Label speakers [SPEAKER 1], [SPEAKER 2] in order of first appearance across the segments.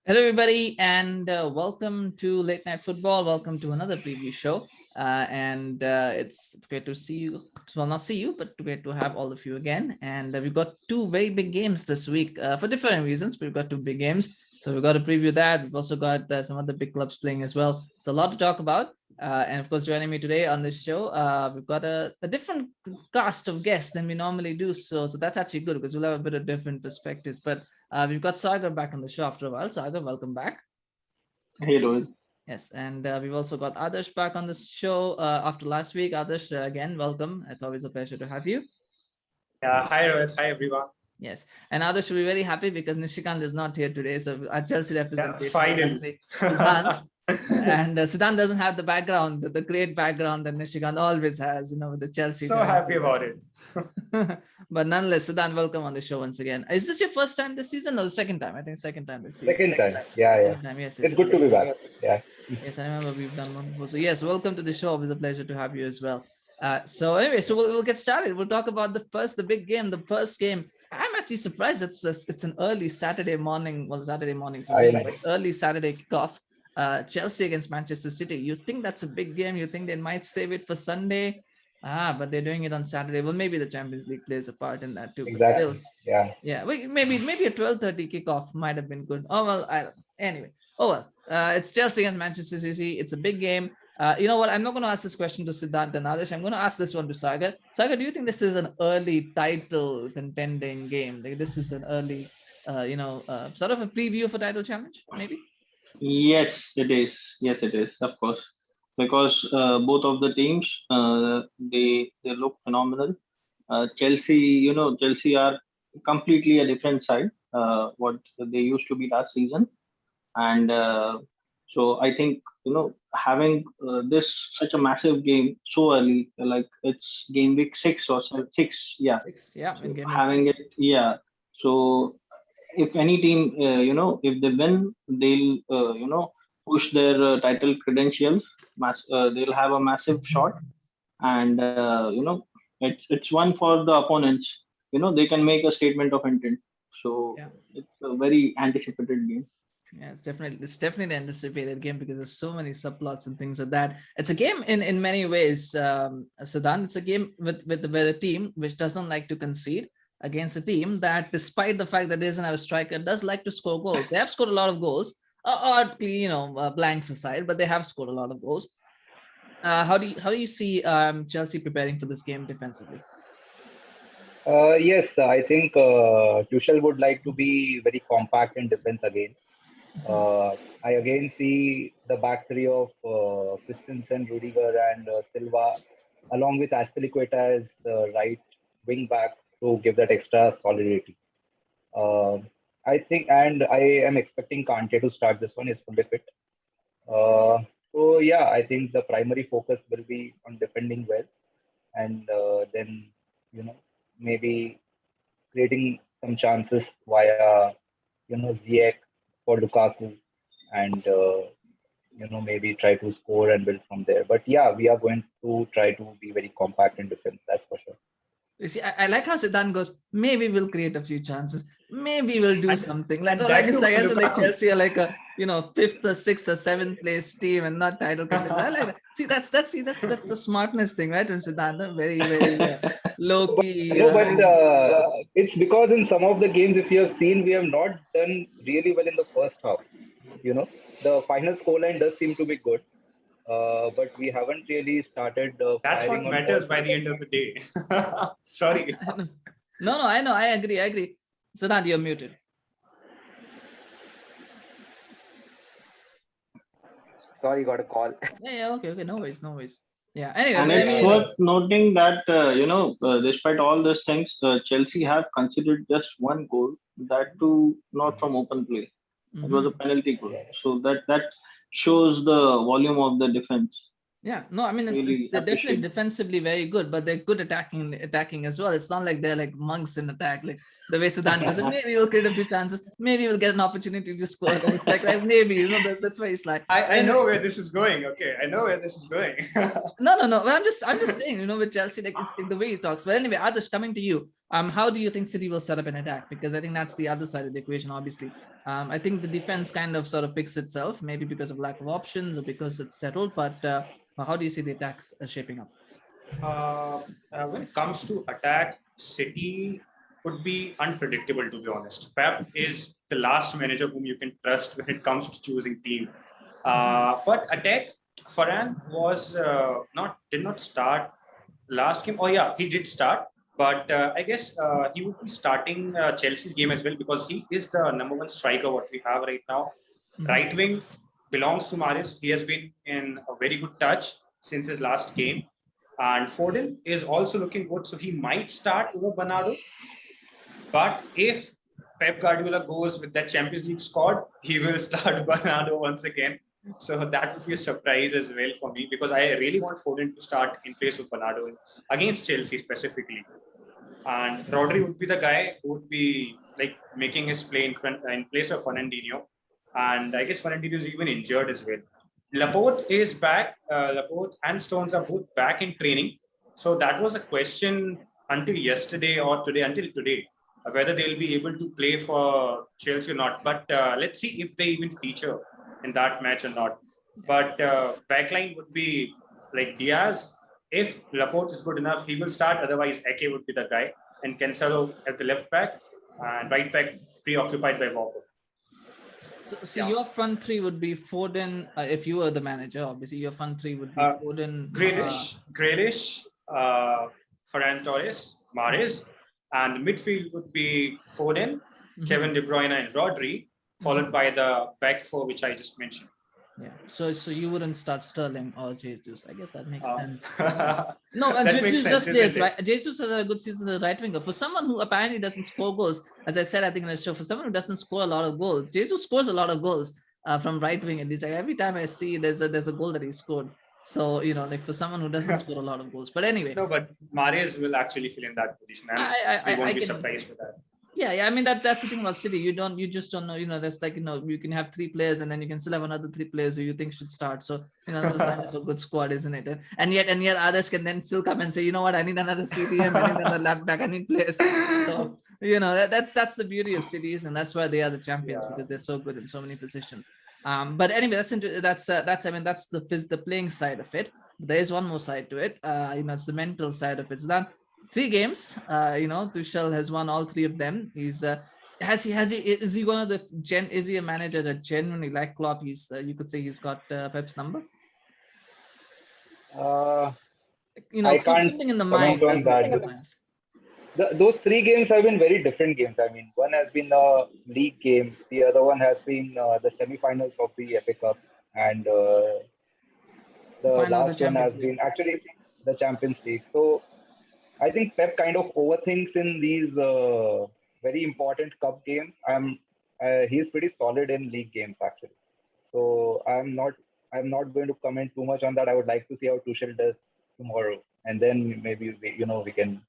[SPEAKER 1] Hello, everybody, and welcome to Late Night Football. Welcome to another preview show. It's great to see you. Well, not see you, but great to have all of you again. And we've got two very big games this week for different reasons. We've got two big games, so we've got to preview that. We've also got some other big clubs playing as well. It's a lot to talk about. And of course, joining me today on this show, we've got a different cast of guests than we normally do. So that's actually good because we'll have a bit of different perspectives. But we've got Sagar back on the show after a while. Sagar, welcome back.
[SPEAKER 2] Hey, Rohit.
[SPEAKER 1] Yes, and we've also got Adarsh back on the show after last week. Adarsh, again, welcome. It's always a pleasure to have you.
[SPEAKER 3] Yeah, hi Rohit, hi everyone.
[SPEAKER 1] Yes, and Adarsh will be very happy because Nishikant is not here today. So our Chelsea representation
[SPEAKER 3] finally.
[SPEAKER 1] Siddhant. And Siddhant doesn't have the background, the great background that Nishikant always has, with the Chelsea.
[SPEAKER 3] So happy about it.
[SPEAKER 1] But nonetheless, Siddhant, welcome on the show once again. Is this your first time this season or the second time? I think second time this season.
[SPEAKER 4] Second time. Yeah.
[SPEAKER 1] Second time, yes.
[SPEAKER 4] It's good to be back. Yeah.
[SPEAKER 1] Yes, I remember we've done one before. So yes, welcome to the show. It was a pleasure to have you as well. So anyway, we'll get started. We'll talk about the big game, the first game. I'm actually surprised it's an early Saturday morning. Well, Saturday morning for me, but early Saturday kickoff. Chelsea against Manchester City. You think that's a big game? You think they might save it for Sunday? But they're doing it on Saturday. Well, maybe the Champions League plays a part in that too.
[SPEAKER 4] Exactly.
[SPEAKER 1] But
[SPEAKER 4] still,
[SPEAKER 1] yeah. Maybe a 12:30 kickoff might have been good. Oh well, I don't know. Anyway. Oh well. It's Chelsea against Manchester City. It's a big game. You know what? I'm not going to ask this question to Siddhant and Adarsh. I'm going to ask this one to Sagar. Sagar, do you think this is an early title contending game? Like this is an early, sort of a preview for title challenge, maybe?
[SPEAKER 2] Yes, it is. Yes, it is. Of course, because both of the teams they look phenomenal. Chelsea, Chelsea are completely a different side. What they used to be last season, and so I think having this such a massive game so early, like it's game week 6 or 6, yeah.
[SPEAKER 1] Yeah.
[SPEAKER 2] So having it, yeah. So if any team, if they win, they'll, push their title credentials. They'll have a massive shot, and it's one for the opponents. They can make a statement of intent. So it's a very anticipated game.
[SPEAKER 1] Yeah, it's definitely an anticipated game because there's so many subplots and things like that. It's a game in many ways, Sadan. It's a game with a team which doesn't like to concede against a team that, despite the fact that they doesn't have a striker, does like to score goals. They have scored a lot of goals, blanks aside, but they have scored a lot of goals. How do you see Chelsea preparing for this game defensively?
[SPEAKER 4] Yes, I think Tuchel would like to be very compact in defense again. I again see the back three of Christensen, Rudiger, and Silva, along with Aspilicueta as the right wing back to give that extra solidity. Uh, I think, and I am expecting Kante to start this one. Is fully fit. Uh, so yeah, I think the primary focus will be on defending well, and then you know maybe creating some chances via Ziyech for Lukaku, and maybe try to score and build from there. But yeah, we are going to try to be very compact in defense. That's for sure.
[SPEAKER 1] You see, I like how Siddhan goes, maybe we'll create a few chances. Maybe we'll do something. Like Chelsea are like a fifth or sixth or seventh place team and not title contenders. I like that. See, that's the smartness thing, right? And Siddhant, very, very low key.
[SPEAKER 4] But it's because in some of the games, if you have seen, we have not done really well in the first half. The final scoreline does seem to be good. But we haven't really started.
[SPEAKER 3] That's what matters by the end of the day. Sorry.
[SPEAKER 1] No, I know. I agree. Siddhant, you're muted.
[SPEAKER 5] Sorry, got a call.
[SPEAKER 1] Yeah. Okay. No worries. Yeah. Anyway,
[SPEAKER 2] and it's worth noting that despite all these things, Chelsea have considered just one goal, that too not from open play. It was a penalty goal. So that shows the volume of the defense.
[SPEAKER 1] Yeah, no, I mean they're definitely defensively very good, but they're good attacking as well. It's not like they're like monks in attack. Like the way Siddhant goes, maybe we'll create a few chances, maybe we'll get an opportunity to score goals. Like maybe, that's why it's like.
[SPEAKER 3] I know where this is going. Okay, I know where this is going.
[SPEAKER 1] No. But I'm just saying, with Chelsea, like it's like the way he talks. But anyway, Adarsh, coming to you, how do you think City will set up an attack? Because I think that's the other side of the equation, obviously. I think the defense kind of sort of picks itself, maybe because of lack of options or because it's settled. But how do you see the attacks shaping up?
[SPEAKER 3] When it comes to attack, City would be unpredictable, to be honest. Pep is the last manager whom you can trust when it comes to choosing team. But attack, Varane did not start last game. Oh yeah, he did start, but I guess he would be starting Chelsea's game as well because he is the number one striker what we have right now. Right wing belongs to Mahrez. He has been in a very good touch since his last game. And Foden is also looking good, so he might start over Bernardo. But if Pep Guardiola goes with that Champions League squad, he will start Bernardo once again. So that would be a surprise as well for me because I really want Foden to start in place of Bernardo against Chelsea specifically. And Rodri would be the guy who would be like making his play in place of Fernandinho. And I guess Fernandinho is even injured as well. Laporte is back. Laporte and Stones are both back in training. So that was a question until yesterday or until today, whether they'll be able to play for Chelsea or not. But let's see if they even feature in that match or not. But backline would be like Diaz. If Laporte is good enough, he will start. Otherwise, Ake would be the guy. And Cancelo at the left back and right back preoccupied by Walker.
[SPEAKER 1] So your front three would be Foden. If you were the manager, obviously your front three would be Foden,
[SPEAKER 3] Grealish, Ferran Torres, Mahrez, and midfield would be Foden, Kevin De Bruyne, and Rodri, followed by the back four, which I just mentioned.
[SPEAKER 1] Yeah. So you wouldn't start Sterling or Jesus. I guess that makes sense. No,
[SPEAKER 3] That
[SPEAKER 1] Jesus
[SPEAKER 3] makes
[SPEAKER 1] just
[SPEAKER 3] sense,
[SPEAKER 1] plays,
[SPEAKER 3] isn't
[SPEAKER 1] right? Jesus has a good season as a right winger. For someone who apparently doesn't score goals, as I said, I think in the show, for someone who doesn't score a lot of goals, Jesus scores a lot of goals from right wing. And he's like every time I see there's a goal that he scored. So like for someone who doesn't score a lot of goals. But anyway.
[SPEAKER 3] No, but Mahrez will actually fill in that position, and we won't be surprised with that.
[SPEAKER 1] Yeah. I mean that's the thing about City. You just don't know. That's like you can have three players and then you can still have another three players who you think should start. So it's a sign of a good squad, isn't it? And yet others can then still come and say, you know what, I need another CDM, I need another left back, I need players. So that's the beauty of cities, and that's why they are the champions because they're so good in so many positions. But anyway, that's the playing side of it. There is one more side to it. It's the mental side of it. So then 3 games. Tuchel has won all 3 of them. Is he one of is he a manager that genuinely like Klopp? You could say he's got Pep's number.
[SPEAKER 4] I can't
[SPEAKER 1] something in the mind.
[SPEAKER 4] On that. Those 3 games have been very different games. I mean, one has been a league game. The other one has been the semi-finals of the FA Cup, and the last one has been actually the Champions League. So I think Pep kind of overthinks in these very important cup games. He's pretty solid in league games actually. So I'm not going to comment too much on that. I would like to see how Tuchel does tomorrow, and then maybe we can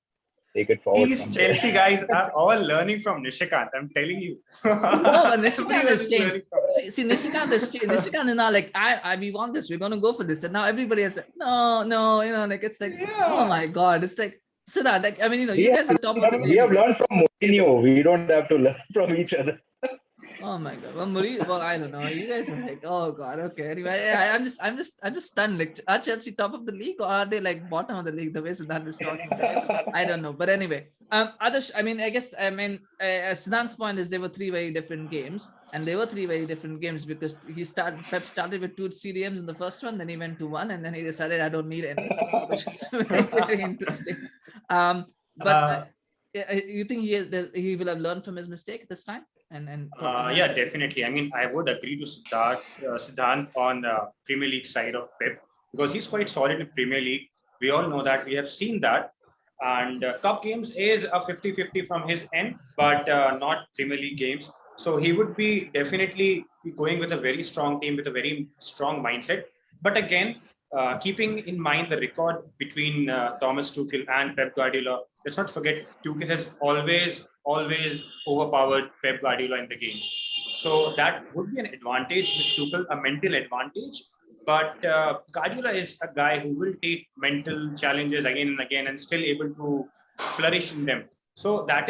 [SPEAKER 4] take it forward.
[SPEAKER 3] These Chelsea guys are all learning from Nishikant. I'm telling you.
[SPEAKER 1] Nishikant has changed. See, Nishikant has changed. Nishikant is now like, we want this. We're going to go for this. And now everybody else, no, it's like, oh my God. It's like, Siddharth, like, I mean, you guys are top of the league.
[SPEAKER 4] We have learned from Mourinho. We don't have to learn from each other.
[SPEAKER 1] Oh my God. Well, I don't know. You guys are like, oh God. Okay. Anyway, I'm just stunned. Like, are Chelsea top of the league or are they like bottom of the league? The way Siddharth is talking about. I don't know. But anyway, Adarsh, Siddharth's point is there were 3 very different games, and there were 3 very different games because Pep started with 2 CDMs in the first one, then he went to 1, and then he decided I don't need any, which is very, very interesting. But you think he will have learned from his mistake this time?
[SPEAKER 3] Yeah, definitely. I mean, I would agree to Siddhant on Premier League side of Pep because he's quite solid in Premier League. We all know that. We have seen that. And Cup games is a 50-50 from his end, but not Premier League games. So he would be definitely going with a very strong team with a very strong mindset. But again, keeping in mind the record between Thomas Tuchel and Pep Guardiola, let's not forget Tuchel has always overpowered Pep Guardiola in the games. So that would be an advantage with Tuchel, a mental advantage. But Guardiola is a guy who will take mental challenges again and again and still able to flourish in them. So that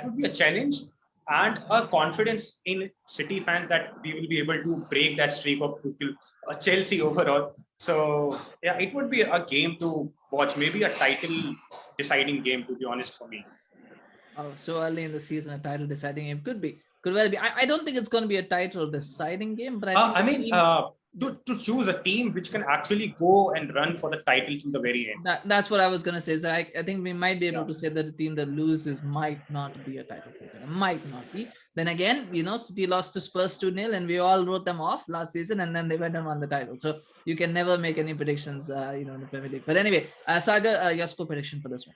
[SPEAKER 3] would be a challenge and a confidence in City fans that we will be able to break that streak of Tuchel, Chelsea overall. So yeah, it would be a game to watch, maybe a title deciding game, to be honest, for me.
[SPEAKER 1] Oh, so early in the season, a title deciding game could well be. I don't think it's going to be a title deciding game, but I think
[SPEAKER 3] to choose a team which can actually go and run for the title to the very end.
[SPEAKER 1] That's what I was going to say. Is that I think we might be able to say that the team that loses might not be a title contender. Might not be. Then again, City lost to Spurs 2-0 and we all wrote them off last season and then they went and won the title. So you can never make any predictions, in the Premier League. But anyway, Sagar, your score prediction for this one.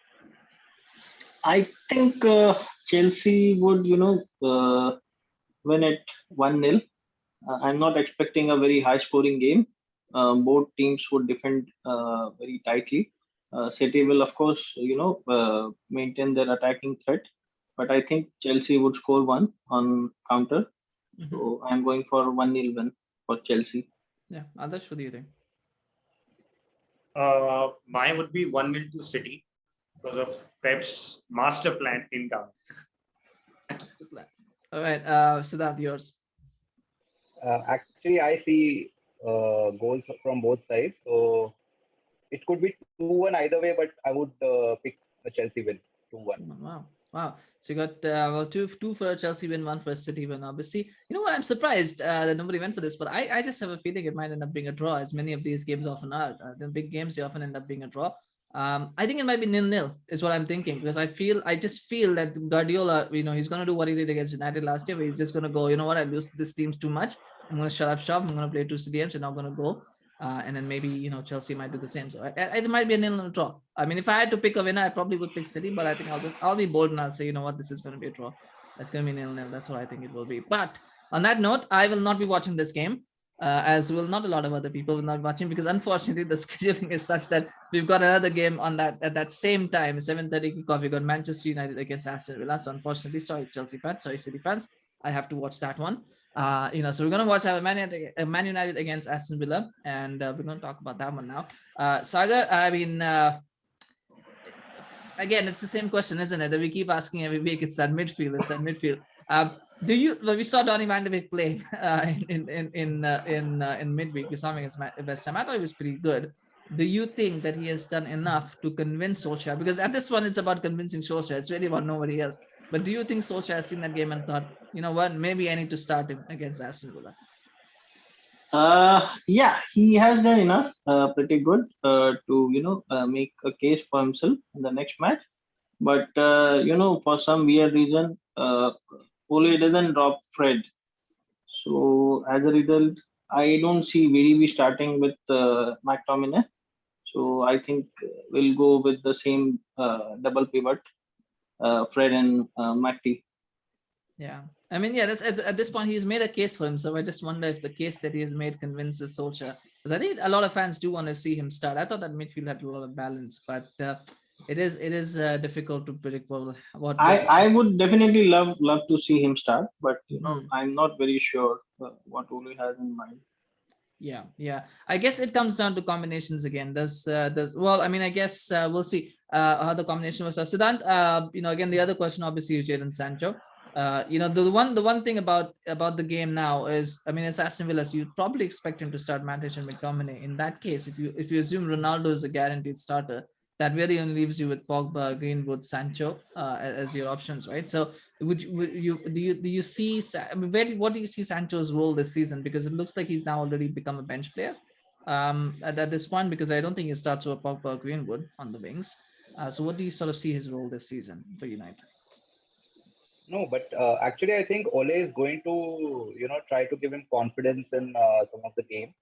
[SPEAKER 2] I think Chelsea would, win it 1-0. I'm not expecting a very high scoring game. Both teams would defend very tightly. City will, of course, maintain their attacking threat. But I think Chelsea would score one on counter.
[SPEAKER 1] Mhm.
[SPEAKER 2] So I'm going for 1-0 win for Chelsea.
[SPEAKER 1] Yeah, Adarsh, what do you think?
[SPEAKER 3] Mine would be 1-0 to City because of Pep's master plan in town.
[SPEAKER 1] Master plan. All right, Siddharth, yours.
[SPEAKER 4] Actually, I see goals from both sides. So it could be 2-1 either way, but I would pick a Chelsea win 2-1.
[SPEAKER 1] Wow. So you got two for a Chelsea win, one for a City win. Obviously, you know what? I'm surprised that nobody went for this, but I just have a feeling it might end up being a draw, as many of these games often are. The big games, they often end up being a draw. I think it might be 0-0 is what I'm thinking, because I just feel that Guardiola, he's going to do what he did against United last year, where he's just going to go, you know what, I lose this team's too much. I'm going to shut up shop. I'm going to play 2 games and I'm going to go. And then maybe, Chelsea might do the same. So it might be a 0-0 draw. I mean, if I had to pick a winner, I probably would pick City, but I think I'll be bold and I'll say, you know what, this is going to be a draw. It's going to be 0-0. That's what I think it will be. But on that note, I will not be watching this game. As will not a lot of other people will not be watching, because unfortunately the scheduling is such that we've got another game on that at that same time, 7:30 kickoff. We've got Manchester United against Aston Villa. So unfortunately, sorry Chelsea fans, sorry City fans, I have to watch that one. So we're gonna watch Man United against Aston Villa, and we're gonna talk about that one now. Sagar, I mean, again, it's the same question, isn't it? That we keep asking every week. It's that midfield. We saw Donny van de Beek play in midweek. We saw him against West Ham. I thought he was pretty good. Do you think that he has done enough to convince Solskjaer? Because at this one, it's about convincing Solskjaer. It's really about nobody else. But do you think Solskjaer has seen that game and thought, you know what, maybe I need to start him against Aston Villa?
[SPEAKER 2] Yeah, he has done enough, pretty good, to make a case for himself in the next match. But for some weird reason, Ole doesn't drop Fred. So as a result, I don't see VDB starting with McTominay. So I think we'll go with the same double pivot, Fred and McT.
[SPEAKER 1] Yeah. I mean, yeah, that's at this point, he's made a case for himself. I just wonder if the case that he has made convinces Solskjaer. Because I think a lot of fans do want to see him start. I thought that midfield had a lot of balance, but it is difficult to predict what
[SPEAKER 2] I would definitely love to see him start, but I'm not very sure what Ole has in mind.
[SPEAKER 1] Yeah. I guess it comes down to combinations again. Well, I mean, I guess we'll see how the combination was. Siddhant, again, the other question obviously is Jadon Sancho. The one thing about the game now is, I mean, it's Aston Villa, so you'd probably expect him to start Matic and McTominay. In that case, if you assume Ronaldo is a guaranteed starter, that really only leaves you with Pogba, Greenwood, Sancho as your options, right? So do you see? I mean, what do you see Sancho's role this season? Because it looks like he's now already become a bench player at this point, because I don't think he starts with Pogba or Greenwood on the wings. So what do you sort of see his role this season for United?
[SPEAKER 4] No, but actually, I think Ole is going to, try to give him confidence in some of the games.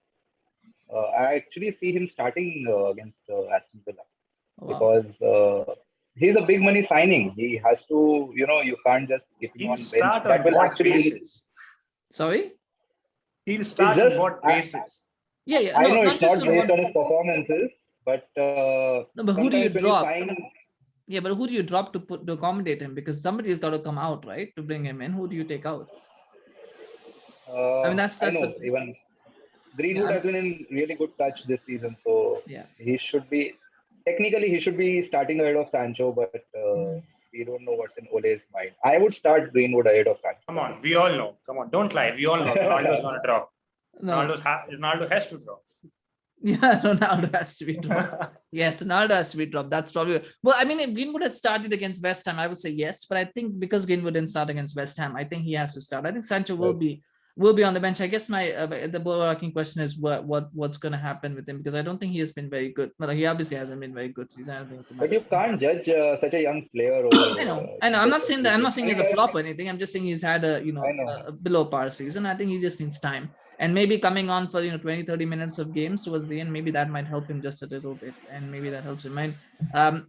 [SPEAKER 4] I actually see him starting against Aston Villa. Wow. Because he's a big money signing. He has to, you can't just give him on bench.
[SPEAKER 3] That will actually basis.
[SPEAKER 1] Sorry?
[SPEAKER 3] He'll start on what basis?
[SPEAKER 1] Yeah.
[SPEAKER 4] I know it's not based on his performances, but
[SPEAKER 1] no, but who do you drop? Yeah, but who do you drop to accommodate him? Because somebody's got to come out, right, to bring him in. Who do you take out? I mean,
[SPEAKER 4] I
[SPEAKER 1] that's
[SPEAKER 4] know
[SPEAKER 1] the
[SPEAKER 4] even
[SPEAKER 1] yeah,
[SPEAKER 4] Greenwood has been in really good touch this season, so
[SPEAKER 1] yeah.
[SPEAKER 4] he should be technically he should be starting ahead of Sancho, but
[SPEAKER 1] Mhm.
[SPEAKER 4] we don't know what's in Ole's mind. I would start Greenwood ahead of
[SPEAKER 3] Come
[SPEAKER 4] Sancho
[SPEAKER 3] on, we all know. Come on, don't lie. We all know Ronaldo's
[SPEAKER 4] personally.
[SPEAKER 3] gonna drop.
[SPEAKER 1] No,
[SPEAKER 3] Ronaldo has to drop.
[SPEAKER 1] yeah, Ronaldo has to be dropped. Yes, Ronaldo has to be dropped. That's probably well. I mean, if Greenwood had started against West Ham, I would say yes. But I think because Greenwood didn't start against West Ham, I think he has to start. I think Sancho
[SPEAKER 4] Right.
[SPEAKER 1] will be on the bench. I guess my the overarching question is what's going to happen with him because I don't think he has been very good. But he obviously hasn't been very good season. I don't think it's a
[SPEAKER 4] But
[SPEAKER 1] matter
[SPEAKER 4] you
[SPEAKER 1] of.
[SPEAKER 4] can't judge such a young player over
[SPEAKER 1] I know. I'm not
[SPEAKER 4] just a
[SPEAKER 1] saying that.
[SPEAKER 4] few
[SPEAKER 1] I'm
[SPEAKER 4] games.
[SPEAKER 1] not saying
[SPEAKER 4] I
[SPEAKER 1] he's
[SPEAKER 4] mean,
[SPEAKER 1] a flop or anything. I'm just saying he's had
[SPEAKER 4] I know.
[SPEAKER 1] a below par season. I think he just needs time. And maybe coming on for 20, 30 minutes of games towards the end, maybe that might help him just a little bit. And maybe that helps him. And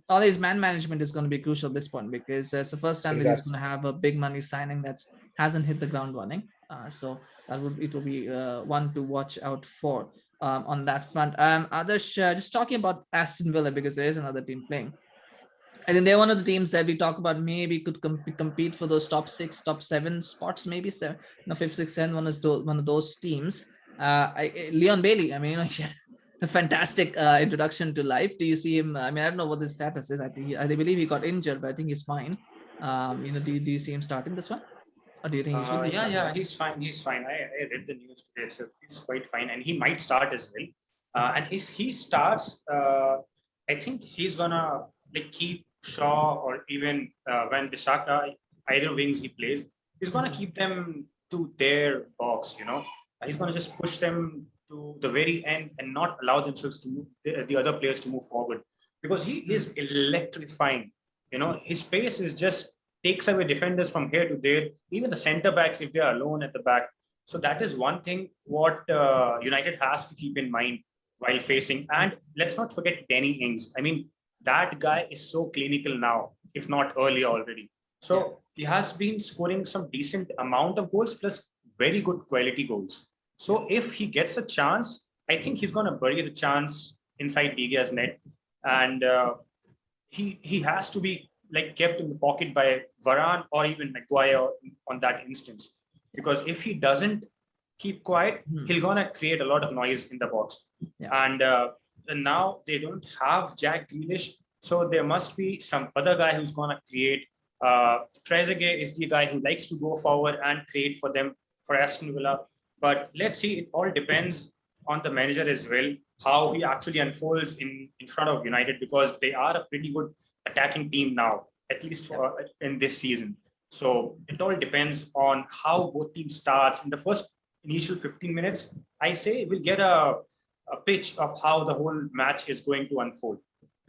[SPEAKER 1] all his man management is going to be crucial at this point because it's the first time that he's
[SPEAKER 4] Exactly.
[SPEAKER 1] going to have a big money signing that's hasn't hit the ground running. So it will be one to watch out for on that front. Others just talking about Aston Villa because there is another team playing. I think they're one of the teams that we talk about maybe could compete for those top 6, top 7 spots, maybe seven, fifth, sixth, seven. One of those teams. Leon Bailey. I mean, he had a fantastic introduction to life. Do you see him? I mean, I don't know what his status is. I believe he got injured, but I think he's fine. Do you see him starting this one, or do you think he should be
[SPEAKER 3] Yeah,
[SPEAKER 1] starting?
[SPEAKER 3] yeah, he's fine. He's fine. I read the news today, so he's quite fine, and he might start as well. And if he starts, I think he's gonna like keep Shaw or even when Bisaka, either wings he plays, he's gonna keep them to their box. He's gonna just push them to the very end and not allow themselves to move the other players to move forward because he is electrifying. His pace is just takes away defenders from here to there, even the center backs if they are alone at the back. So that is one thing what United has to keep in mind while facing. And let's not forget Danny Ings. I mean, that guy is so clinical now, if not earlier already. So he has been scoring some decent amount of goals plus very good quality goals. So if he gets a chance, I think he's going to bury the chance inside De Gea's net. And he has to be like kept in the pocket by Varane or even Maguire on that instance. Because if he doesn't keep quiet, he'll gonna create a lot of noise in the box.
[SPEAKER 1] Yeah.
[SPEAKER 3] And now they don't have Jack Grealish, so there must be some other guy who's gonna create. Trezeguet is the guy who likes to go forward and create for them for Aston Villa. But let's see, it all depends on the manager as well, how he actually unfolds in front of United because they are a pretty good attacking team now, at least for, in this season. So it all depends on how both teams starts in the first initial 15 minutes. I say we'll get a pitch of how the whole match is going to unfold.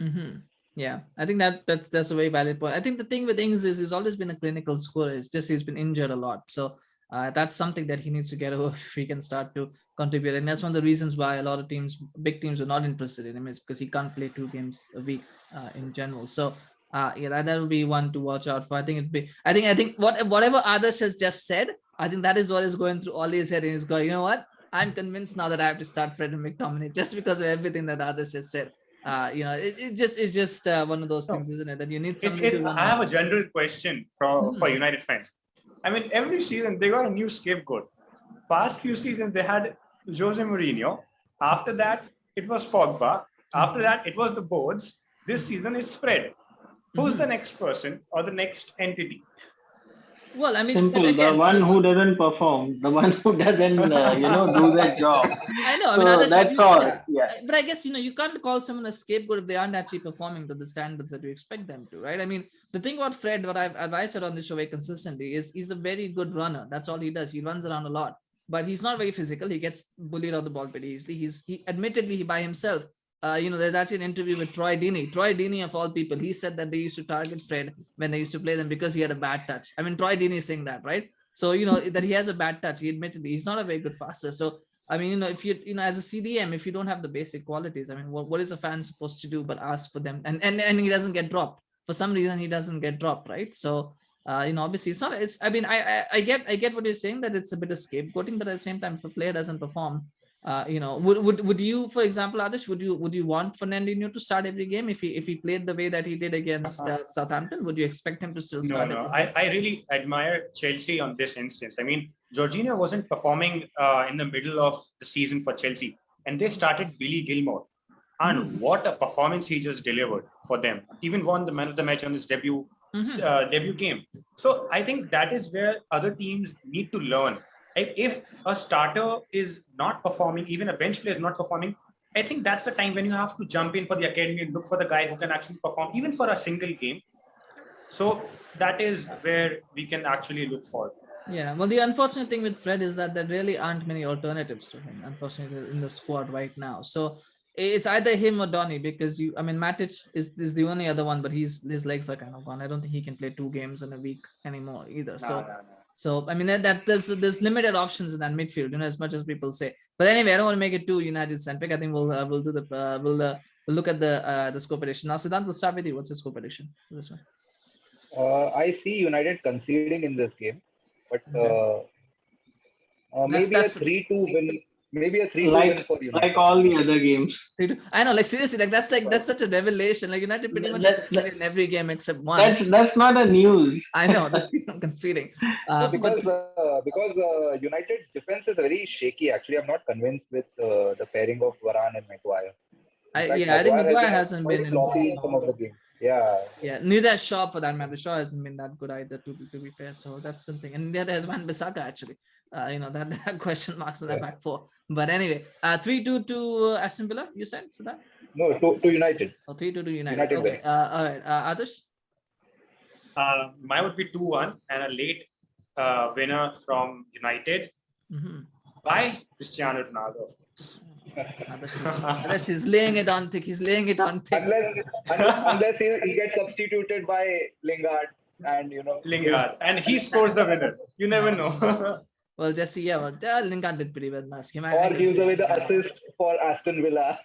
[SPEAKER 1] Mm-hmm. Yeah, I think that's a very valid point. I think the thing with Ings is he's always been a clinical scorer. It's just he's been injured a lot, so that's something that he needs to get over if he can start to contribute. And that's one of the reasons why a lot of teams, big teams, are not interested in him is because he can't play 2 games a week in general. So yeah, that will be one to watch out for. I think it'd be. I think whatever Adarsh has just said, I think that is what is going through Ollie's head. And he's going, you know what? I'm convinced now that I have to start Fred and McTominay just because of everything that Adarsh just said. It's just one of those things, isn't it? That you need somebody to run.
[SPEAKER 3] I have a general question for United fans. I mean, every season they got a new scapegoat. Past few seasons they had Jose Mourinho. After that, it was Pogba. After that, it was the boards. This season it's Fred. Who's the next person or the next entity?
[SPEAKER 1] Well, I mean,
[SPEAKER 2] simple.
[SPEAKER 1] again,
[SPEAKER 2] The one who doesn't perform, the one who doesn't, do their job.
[SPEAKER 1] I know. I
[SPEAKER 2] So
[SPEAKER 1] mean, others,
[SPEAKER 2] that's all. Yeah.
[SPEAKER 1] But I guess you can't call someone a scapegoat if they aren't actually performing to the standards that we expect them to, right? I mean, the thing about Fred, what I said on the show very consistently is he's a very good runner. That's all he does. He runs around a lot, but he's not very physical. He gets bullied on the ball pretty easily. He admittedly by himself. There's actually an interview with Troy Deeney. Troy Deeney, of all people, he said that they used to target Fred when they used to play them because he had a bad touch. I mean, Troy Deeney is saying that, right? So, that he has a bad touch. He admitted he's not a very good passer. So, I mean, if as a CDM, if you don't have the basic qualities, I mean, what is a fan supposed to do but ask for them? And he doesn't get dropped. For some reason, he doesn't get dropped, right? So, obviously I mean, I get what you're saying, that it's a bit of scapegoating, but at the same time, if a player doesn't perform, Would you, for example, Adish, would you want Fernandinho to start every game if he played the way that he did against Southampton? Would you expect him to still
[SPEAKER 3] No,
[SPEAKER 1] start
[SPEAKER 3] no.
[SPEAKER 1] every game?
[SPEAKER 3] I really admire Chelsea on this instance. I mean, Jorginho wasn't performing in the middle of the season for Chelsea, and they started Billy Gilmore. And what a performance he just delivered for them. Even won the man of the match on his debut game. So I think that is where other teams need to learn. If a starter is not performing, even a bench player is not performing, I think that's the time when you have to jump in for the academy and look for the guy who can actually perform, even for a single game. So that is where we can actually look for.
[SPEAKER 1] Yeah, well, the unfortunate thing with Fred is that there really aren't many alternatives to him, unfortunately, in the squad right now. So it's either him or Donny, because Matic is the only other one, but his legs are kind of gone. I don't think he can play 2 games in a week anymore either. So I mean, there's limited options in that midfield, as much as people say. But anyway, I don't want to make it too United centric. I think we'll do we'll look at the score prediction now. Siddhant, we'll start with you. What's the score prediction for this one?
[SPEAKER 4] I see United conceding in this game, but maybe
[SPEAKER 1] That's-
[SPEAKER 4] a 3-2 win. Maybe a 3-2
[SPEAKER 2] Like
[SPEAKER 4] win for United.
[SPEAKER 2] like all the other games.
[SPEAKER 1] I know, like seriously, that's such a revelation. Like United pretty much conceded in every game except one.
[SPEAKER 2] That's not a news.
[SPEAKER 1] I know that's conceding.
[SPEAKER 4] Because United's defense is very shaky. Actually, I'm not convinced with the pairing of Varane and Maguire.
[SPEAKER 1] I think Maguire hasn't been
[SPEAKER 4] in some of the games. Yeah.
[SPEAKER 1] Neither Shaw for that matter. Shaw hasn't been that good either, to be fair. So that's something. And the other has Wan-Bissaka actually. That question marks in the back four. But anyway, 3-2 to Aston Villa. You said so that?
[SPEAKER 4] No, to United.
[SPEAKER 1] Oh, 3-2 to United. Okay. All right. Adarsh?
[SPEAKER 3] Mine would be 2-1 and a late winner from United by Cristiano Ronaldo, of course.
[SPEAKER 1] Unless he's laying it on thick. He's laying it on thick.
[SPEAKER 4] Unless he gets substituted by Lingard and
[SPEAKER 3] Lingard, and he scores the winner. You never know.
[SPEAKER 1] Well, Jesse, Lingard did pretty well last game.
[SPEAKER 4] Or gives away the assist for Aston Villa.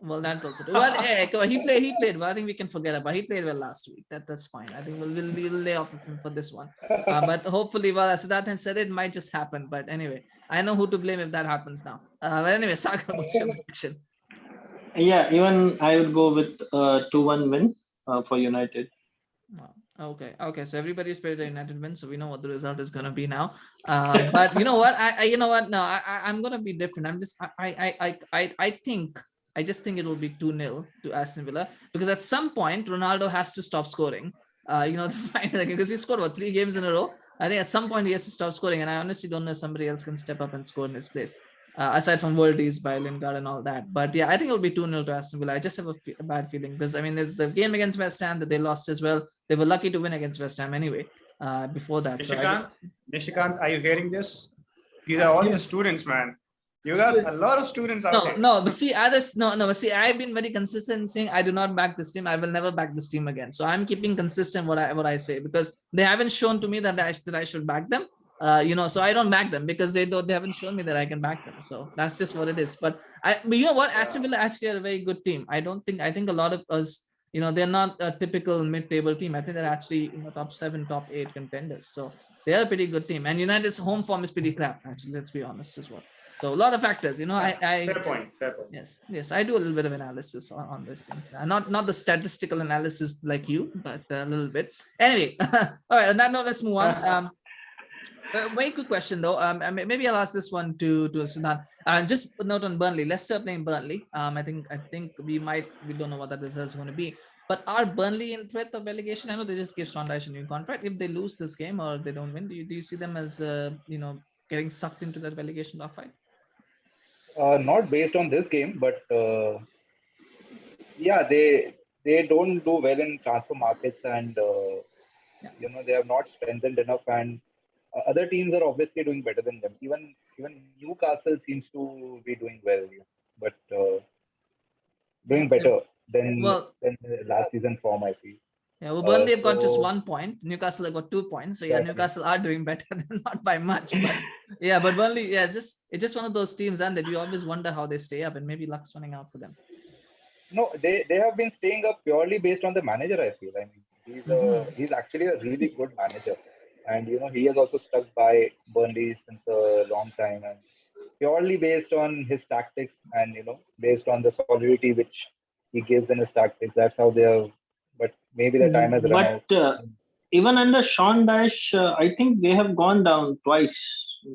[SPEAKER 1] Well, that's also true. Well, come on, he played well. I think we can forget about. He played well last week. That's fine. I think we'll lay off of him for this one. But hopefully, well, as Siddharth said, it might just happen. But anyway, I know who to blame if that happens now. But anyway, Sagar, what's your prediction?
[SPEAKER 2] Yeah, even I would go with 2-1 win for United.
[SPEAKER 1] Wow. Okay. So everybody's predicted United win, so we know what the result is gonna be now. But you know what? No, I'm gonna be different. I just think it will be 2-0 to Aston Villa, because at some point Ronaldo has to stop scoring. Despite because he scored 3 games in a row. I think at some point he has to stop scoring, and I honestly don't know if somebody else can step up and score in his place. Aside from worldies by Lingard and all that. But yeah, I think it'll be 2-0 to Aston Villa. I just have a bad feeling because there's the game against West Ham that they lost as well. They were lucky to win against West Ham anyway. Before that,
[SPEAKER 3] Nishikant, are you hearing this? These are all your students, man. You got a lot of students out there.
[SPEAKER 1] No, but see, I've been very consistent in saying I do not back this team. I will never back this team again. So I'm keeping consistent what I say, because they haven't shown to me that I should back them. So I don't back them because they haven't shown me that I can back them. So that's just what it is. But you know what? Aston Villa actually are a very good team. I think a lot of us, they're not a typical mid-table team. I think they're actually top 7, top 8 contenders. So they are a pretty good team. And United's home form is pretty crap, actually. Let's be honest as well. So a lot of factors,
[SPEAKER 3] Fair point.
[SPEAKER 1] Yes, I do a little bit of analysis on these things. Not the statistical analysis like you, but a little bit. Anyway, all right. On that note, let's move on. Very quick question though. Maybe I'll ask this one to Siddhant. Just a note on Burnley. Leicester playing Burnley. I think we don't know what that result is going to be. But are Burnley in threat of relegation? I know they just gave Sean Dyche a new contract. If they lose this game or they don't win, do you see them as getting sucked into that relegation dogfight?
[SPEAKER 4] Not based on this game, but they don't do well in transfer markets, and they have not strengthened enough, and other teams are obviously doing better than them. Even Newcastle seems to be doing well, but doing better than the last season form, I feel.
[SPEAKER 1] Yeah, well, Burnley have got just 1 point. Newcastle have got 2 points. So yeah, Newcastle are doing better than not by much. But but Burnley, it's just one of those teams, and that you always wonder how they stay up, and maybe luck's running out for them.
[SPEAKER 4] No, they have been staying up purely based on the manager, I feel. I mean, he's actually a really good manager, and he has also stuck by Burnley since a long time, and purely based on his tactics and based on the solidity which he gives in his tactics. That's how they are. But maybe the time has run
[SPEAKER 2] But
[SPEAKER 4] out.
[SPEAKER 2] even under Sean Dash, I think they have gone down twice,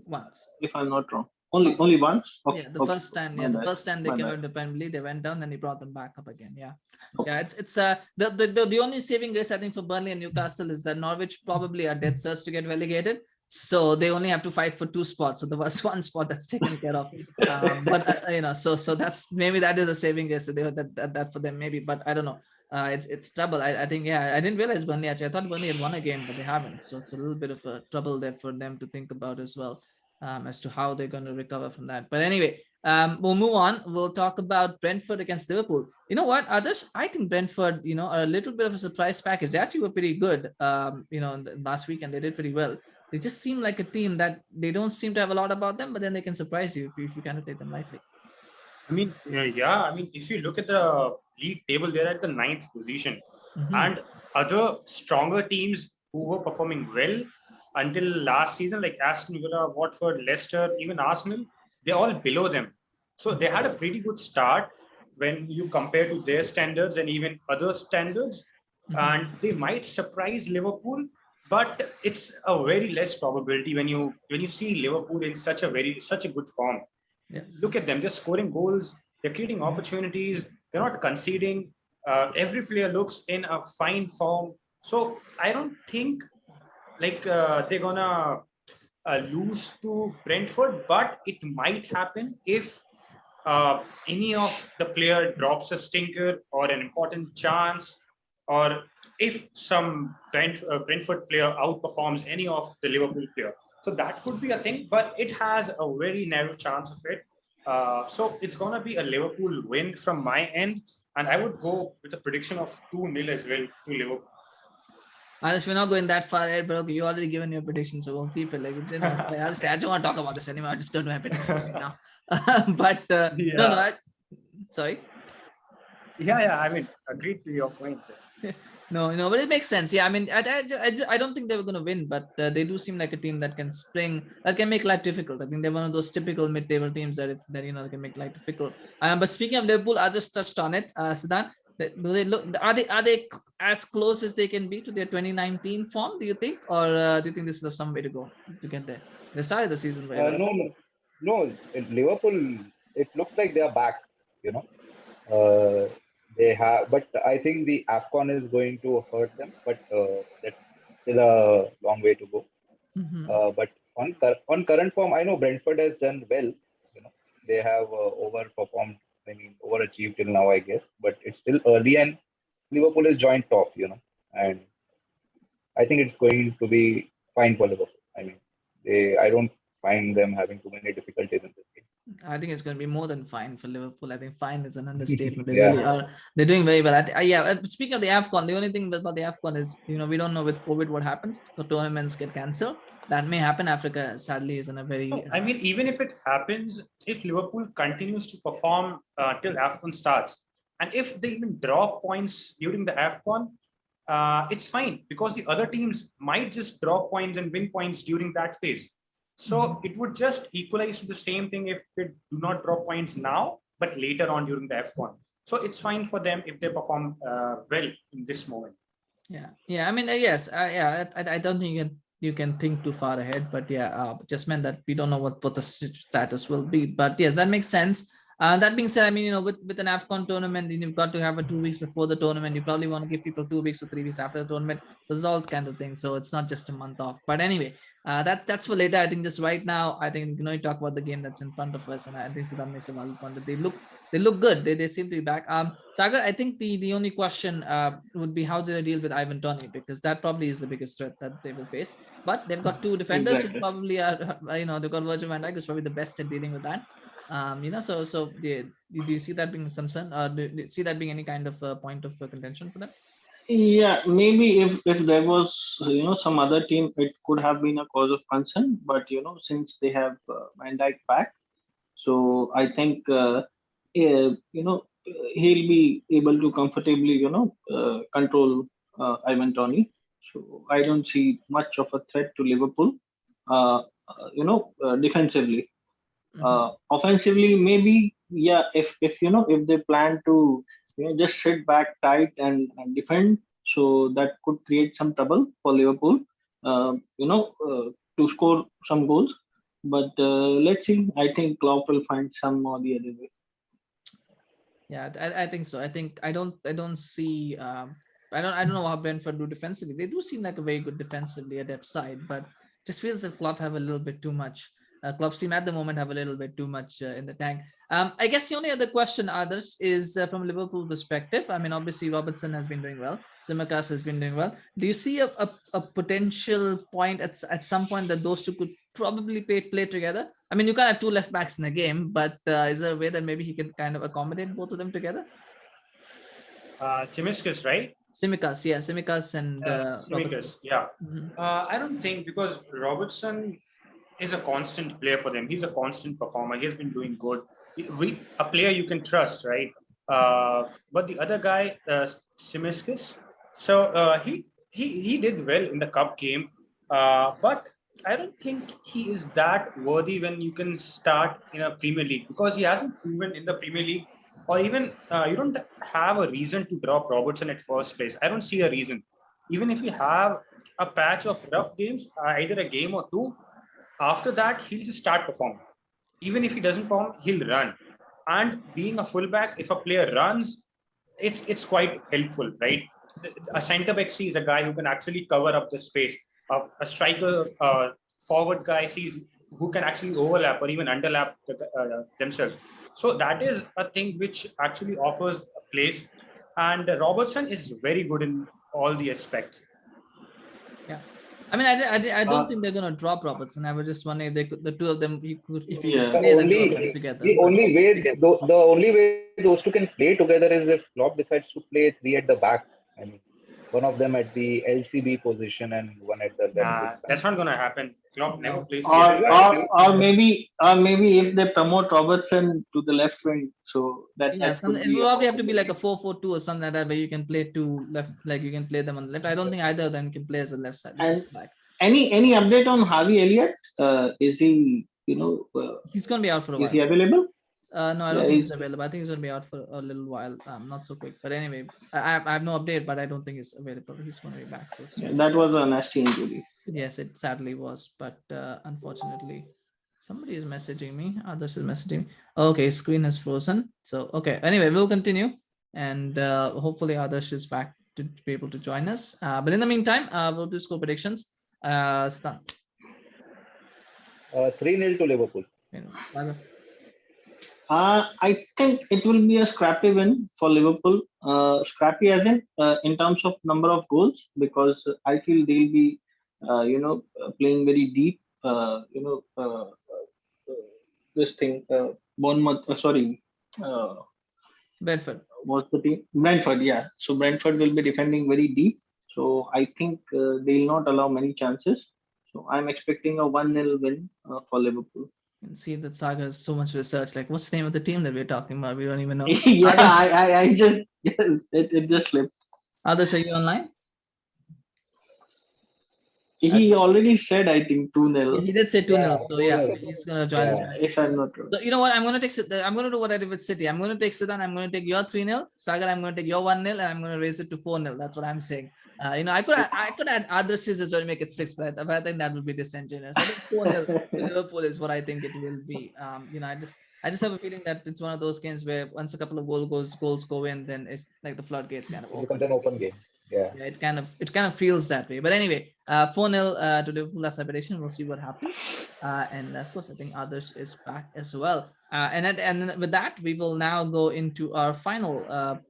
[SPEAKER 1] Once.
[SPEAKER 2] if I'm not wrong. Only
[SPEAKER 1] Once.
[SPEAKER 2] once. Okay,
[SPEAKER 1] Yeah, the
[SPEAKER 2] okay,
[SPEAKER 1] first time.
[SPEAKER 2] my
[SPEAKER 1] Yeah, the
[SPEAKER 2] bad,
[SPEAKER 1] first time they
[SPEAKER 2] my
[SPEAKER 1] came
[SPEAKER 2] bad.
[SPEAKER 1] out independently, they went down, then he brought them back up again. Yeah,
[SPEAKER 2] Okay.
[SPEAKER 1] yeah. It's the only saving grace I think for Burnley and Newcastle is that Norwich probably are dead certs to get relegated, so they only have to fight for 2 spots. So there was one spot that's taken care of. But so that's maybe that is a saving grace that for them maybe. But I don't know. It's trouble. I think I didn't realize Burnley actually. I thought Burnley had won a game, but they haven't. So it's a little bit of a trouble there for them to think about as well. As to how they're going to recover from that. But anyway, we'll move on. We'll talk about Brentford against Liverpool. You know what, others? I think Brentford, are a little bit of a surprise package. They actually were pretty good, last week, and they did pretty well. They just seem like a team that they don't seem to have a lot about them, but then they can surprise you if you kind of take them lightly.
[SPEAKER 3] I mean, yeah. I mean, if you look at the league table, they're at the 9th position, and other stronger teams who were performing well until last season, like Aston Villa, Watford, Leicester, even Arsenal, they're all below them. So they had a pretty good start when you compare to their standards and even other standards, and they might surprise Liverpool. But it's a very less probability when you see Liverpool in such a good form.
[SPEAKER 1] Yeah.
[SPEAKER 3] Look at them. They're scoring goals. They're creating opportunities. They're not conceding. Every player looks in a fine form. So I don't think they're gonna lose to Brentford, but it might happen if any of the player drops a stinker or an important chance, or if some Brentford player outperforms any of the Liverpool player. So that could be a thing, but it has a very narrow chance of it. So it's going to be a Liverpool win from my end. And I would go with a prediction of 2-0 as well to Liverpool.
[SPEAKER 1] Honestly, we're not going that far ahead, but okay, you already given your prediction, so we'll keep it. I don't want to talk about this anymore. I just don't have prediction right now. But no, sorry.
[SPEAKER 3] Yeah. I mean, agreed to your point.
[SPEAKER 1] No, but it makes sense. Yeah, I mean, I don't think they were going to win, but they do seem like a team that can make life difficult. I think they're one of those typical mid-table teams that they can make life difficult. But speaking of Liverpool, I just touched on it. Siddhant, do they look? Are they as close as they can be to their 2019 form? Do you think, or do you think this is some way to go to get there? They started the season very well.
[SPEAKER 4] No. In Liverpool, it looks like they are back. They have, but I think the AFCON is going to hurt them. But that's still a long way to go. But on current form, I know Brentford has done well. They have overperformed. I mean, overachieved till now, I guess. But it's still early, and Liverpool is joint top. And I think it's going to be fine for Liverpool. I mean, I don't find them having too many difficulties in this game.
[SPEAKER 1] I think it's going to be more than fine for Liverpool. I think fine is an understatement. They
[SPEAKER 4] Yeah.
[SPEAKER 1] really are. They're doing very well. Speaking of the AFCON, the only thing about the AFCON is, we don't know with COVID what happens. The tournaments get cancelled. That may happen. Africa sadly is in a very.
[SPEAKER 3] I mean, even if it happens, if Liverpool continues to perform till AFCON starts, and if they even draw points during the AFCON, it's fine because the other teams might just draw points and win points during that phase. So it would just equalize to the same thing if they do not draw points now, but later on during the AFCON. So it's fine for them if they perform well in this moment.
[SPEAKER 1] Yeah. I mean, yes. I don't think you can think too far ahead, but just meant that we don't know what the status will be. But yes, that makes sense. That being said, I mean, with an AFCON tournament, you've got to have it 2 weeks before the tournament. You probably want to give people 2 weeks or 3 weeks after the tournament. There's all kind of things. So it's not just a month off. But anyway, that's for later. I think just right now, I think you talk about the game that's in front of us, and I think Siddhant makes a valid point that they look good. They seem to be back. Sagar, I think the only question would be how do they deal with Ivan Toney, because that probably is the biggest threat that they will face. But they've got two defenders who probably are, they've got Virgil van Dijk, who's probably the best at dealing with that. So do you see that being a concern, or do you see that being any kind of point of contention for them?
[SPEAKER 2] Yeah, maybe if there was some other team, it could have been a cause of concern. But since they have Van Dijk back, so I think he'll be able to comfortably control Ivan Toney. So I don't see much of a threat to Liverpool, defensively. Offensively, maybe if if they plan to just sit back tight and defend, so that could create some trouble for Liverpool. To score some goals. But let's see. I think Klopp will find some or the other way.
[SPEAKER 1] Yeah, I think so. I don't see I don't know how Brentford do defensively. They do seem like a very good defensively adept side, but just feels that Klopp have a little bit too much. Klopp seem at the moment have a little bit too much in the tank. I guess the only other question, others, is from Liverpool perspective. I mean, obviously Robertson has been doing well. Tsimikas has been doing well. Do you see a potential point at some point that those two could probably play together? I mean, you can't have two left backs in a game, but is there a way that maybe he can kind of accommodate both of them together?
[SPEAKER 3] Chimiscus, right?
[SPEAKER 1] Tsimikas, yeah, Tsimikas and Robertson.
[SPEAKER 3] Tsimikas, yeah.
[SPEAKER 1] Mhm.
[SPEAKER 3] I don't think, because Robertson is a constant player for them. He's a constant performer. He has been doing good. A player you can trust, right? But the other guy, Tsimikas, so he did well in the cup game, but I don't think he is that worthy when you can start in a Premier League, because he hasn't proven in the Premier League, or even you don't have a reason to drop Robertson at first place. I don't see a reason. Even if you have a patch of rough games, either a game or two, after that he'll just start performing. Even if he doesn't perform, he'll run. And being a fullback, if a player runs, it's quite helpful, right? A centre back sees a guy who can actually cover up the space. A striker, forward guy sees who can actually overlap or even underlap themselves. So that is a thing which actually offers a place. And Robertson is very good in all the aspects.
[SPEAKER 1] Yeah, I mean, I don't
[SPEAKER 2] Uh,
[SPEAKER 1] think they're gonna drop Robertson. I was just wondering if they could, the two of them, you could, if you
[SPEAKER 2] Yeah.
[SPEAKER 1] could play the two of them together.
[SPEAKER 4] The
[SPEAKER 1] But
[SPEAKER 4] only way the only way those two can play together is if Klopp decides to play three at the back. I mean, one of them at the LCB position and one at the left wing
[SPEAKER 3] Nah,
[SPEAKER 4] back.
[SPEAKER 3] that's not going to happen. Klopp never
[SPEAKER 1] no,
[SPEAKER 3] plays
[SPEAKER 2] or,
[SPEAKER 3] three at the back.
[SPEAKER 2] or maybe if they promote Robertson to the left wing, so that
[SPEAKER 1] yeah,
[SPEAKER 2] that could
[SPEAKER 1] it
[SPEAKER 2] be
[SPEAKER 1] will
[SPEAKER 2] a
[SPEAKER 1] probably have to be like
[SPEAKER 2] possibility.
[SPEAKER 1] a 4-4-2 or something like that, where you can play two left, like you can play them on the left. I don't think either of them can play as a left side
[SPEAKER 2] And
[SPEAKER 1] back.
[SPEAKER 2] any update on Harvey Elliott? Is he
[SPEAKER 1] He's gonna be out for a
[SPEAKER 2] is
[SPEAKER 1] while.
[SPEAKER 2] he available?
[SPEAKER 1] No, I
[SPEAKER 2] Yeah,
[SPEAKER 1] don't think he's available. I think he's gonna be out for a little while. Not so quick, but anyway, I have no update, but I don't think he's available. He's gonna be back so soon.
[SPEAKER 2] that was a nasty injury.
[SPEAKER 1] Yes, it sadly was, but unfortunately, somebody is messaging me. Others is messaging me. Okay, screen is frozen. So okay. Anyway, we'll continue, and hopefully others is back to be able to join us. But in the meantime, we'll do score predictions. Stan,
[SPEAKER 4] 3-0 to Liverpool.
[SPEAKER 1] Sagar.
[SPEAKER 2] I think it will be a scrappy win for Liverpool. Scrappy as in terms of number of goals, because I feel they'll be, playing very deep. This thing, Bournemouth. Sorry, uh,
[SPEAKER 1] Bedford.
[SPEAKER 2] what's the team? Brentford. Yeah. So Brentford will be defending very deep. So I think they'll not allow many chances. So I'm expecting a 1-0 win for Liverpool.
[SPEAKER 1] You can see that Saga has so much research. Like, what's the name of the team that we're talking about? We don't even know.
[SPEAKER 2] Yeah,
[SPEAKER 1] Others,
[SPEAKER 2] I just yes, it just slipped.
[SPEAKER 1] others, are you online?
[SPEAKER 2] He already said, I think,
[SPEAKER 1] Yeah,
[SPEAKER 2] 2-0,
[SPEAKER 1] he did say 2-0.
[SPEAKER 4] Yeah,
[SPEAKER 1] So yeah,
[SPEAKER 4] 2-0.
[SPEAKER 1] he's gonna join us
[SPEAKER 4] Yeah.
[SPEAKER 1] back.
[SPEAKER 2] if I'm not wrong.
[SPEAKER 1] So you know what? I'm gonna take I'm gonna do what I did with City. I'm gonna take Sidan. I'm gonna take your 3-0. Sagar, I'm gonna take your 1-0, and I'm gonna raise it to 4-0. That's what I'm saying. I could add other as well, make it 6, but I think that would be disingenuous. I think 4-0 to Liverpool is what I think it will be. I just have a feeling that it's one of those games where once a couple of goals go in, then it's like the floodgates kind of
[SPEAKER 4] It becomes
[SPEAKER 1] open.
[SPEAKER 4] an open game. Yeah.
[SPEAKER 1] Yeah, it kind of feels that way. But anyway, 4-0 to Liverpool. That's my prediction. We'll see what happens. And of course, I think others is back as well. And with that, we will now go into our final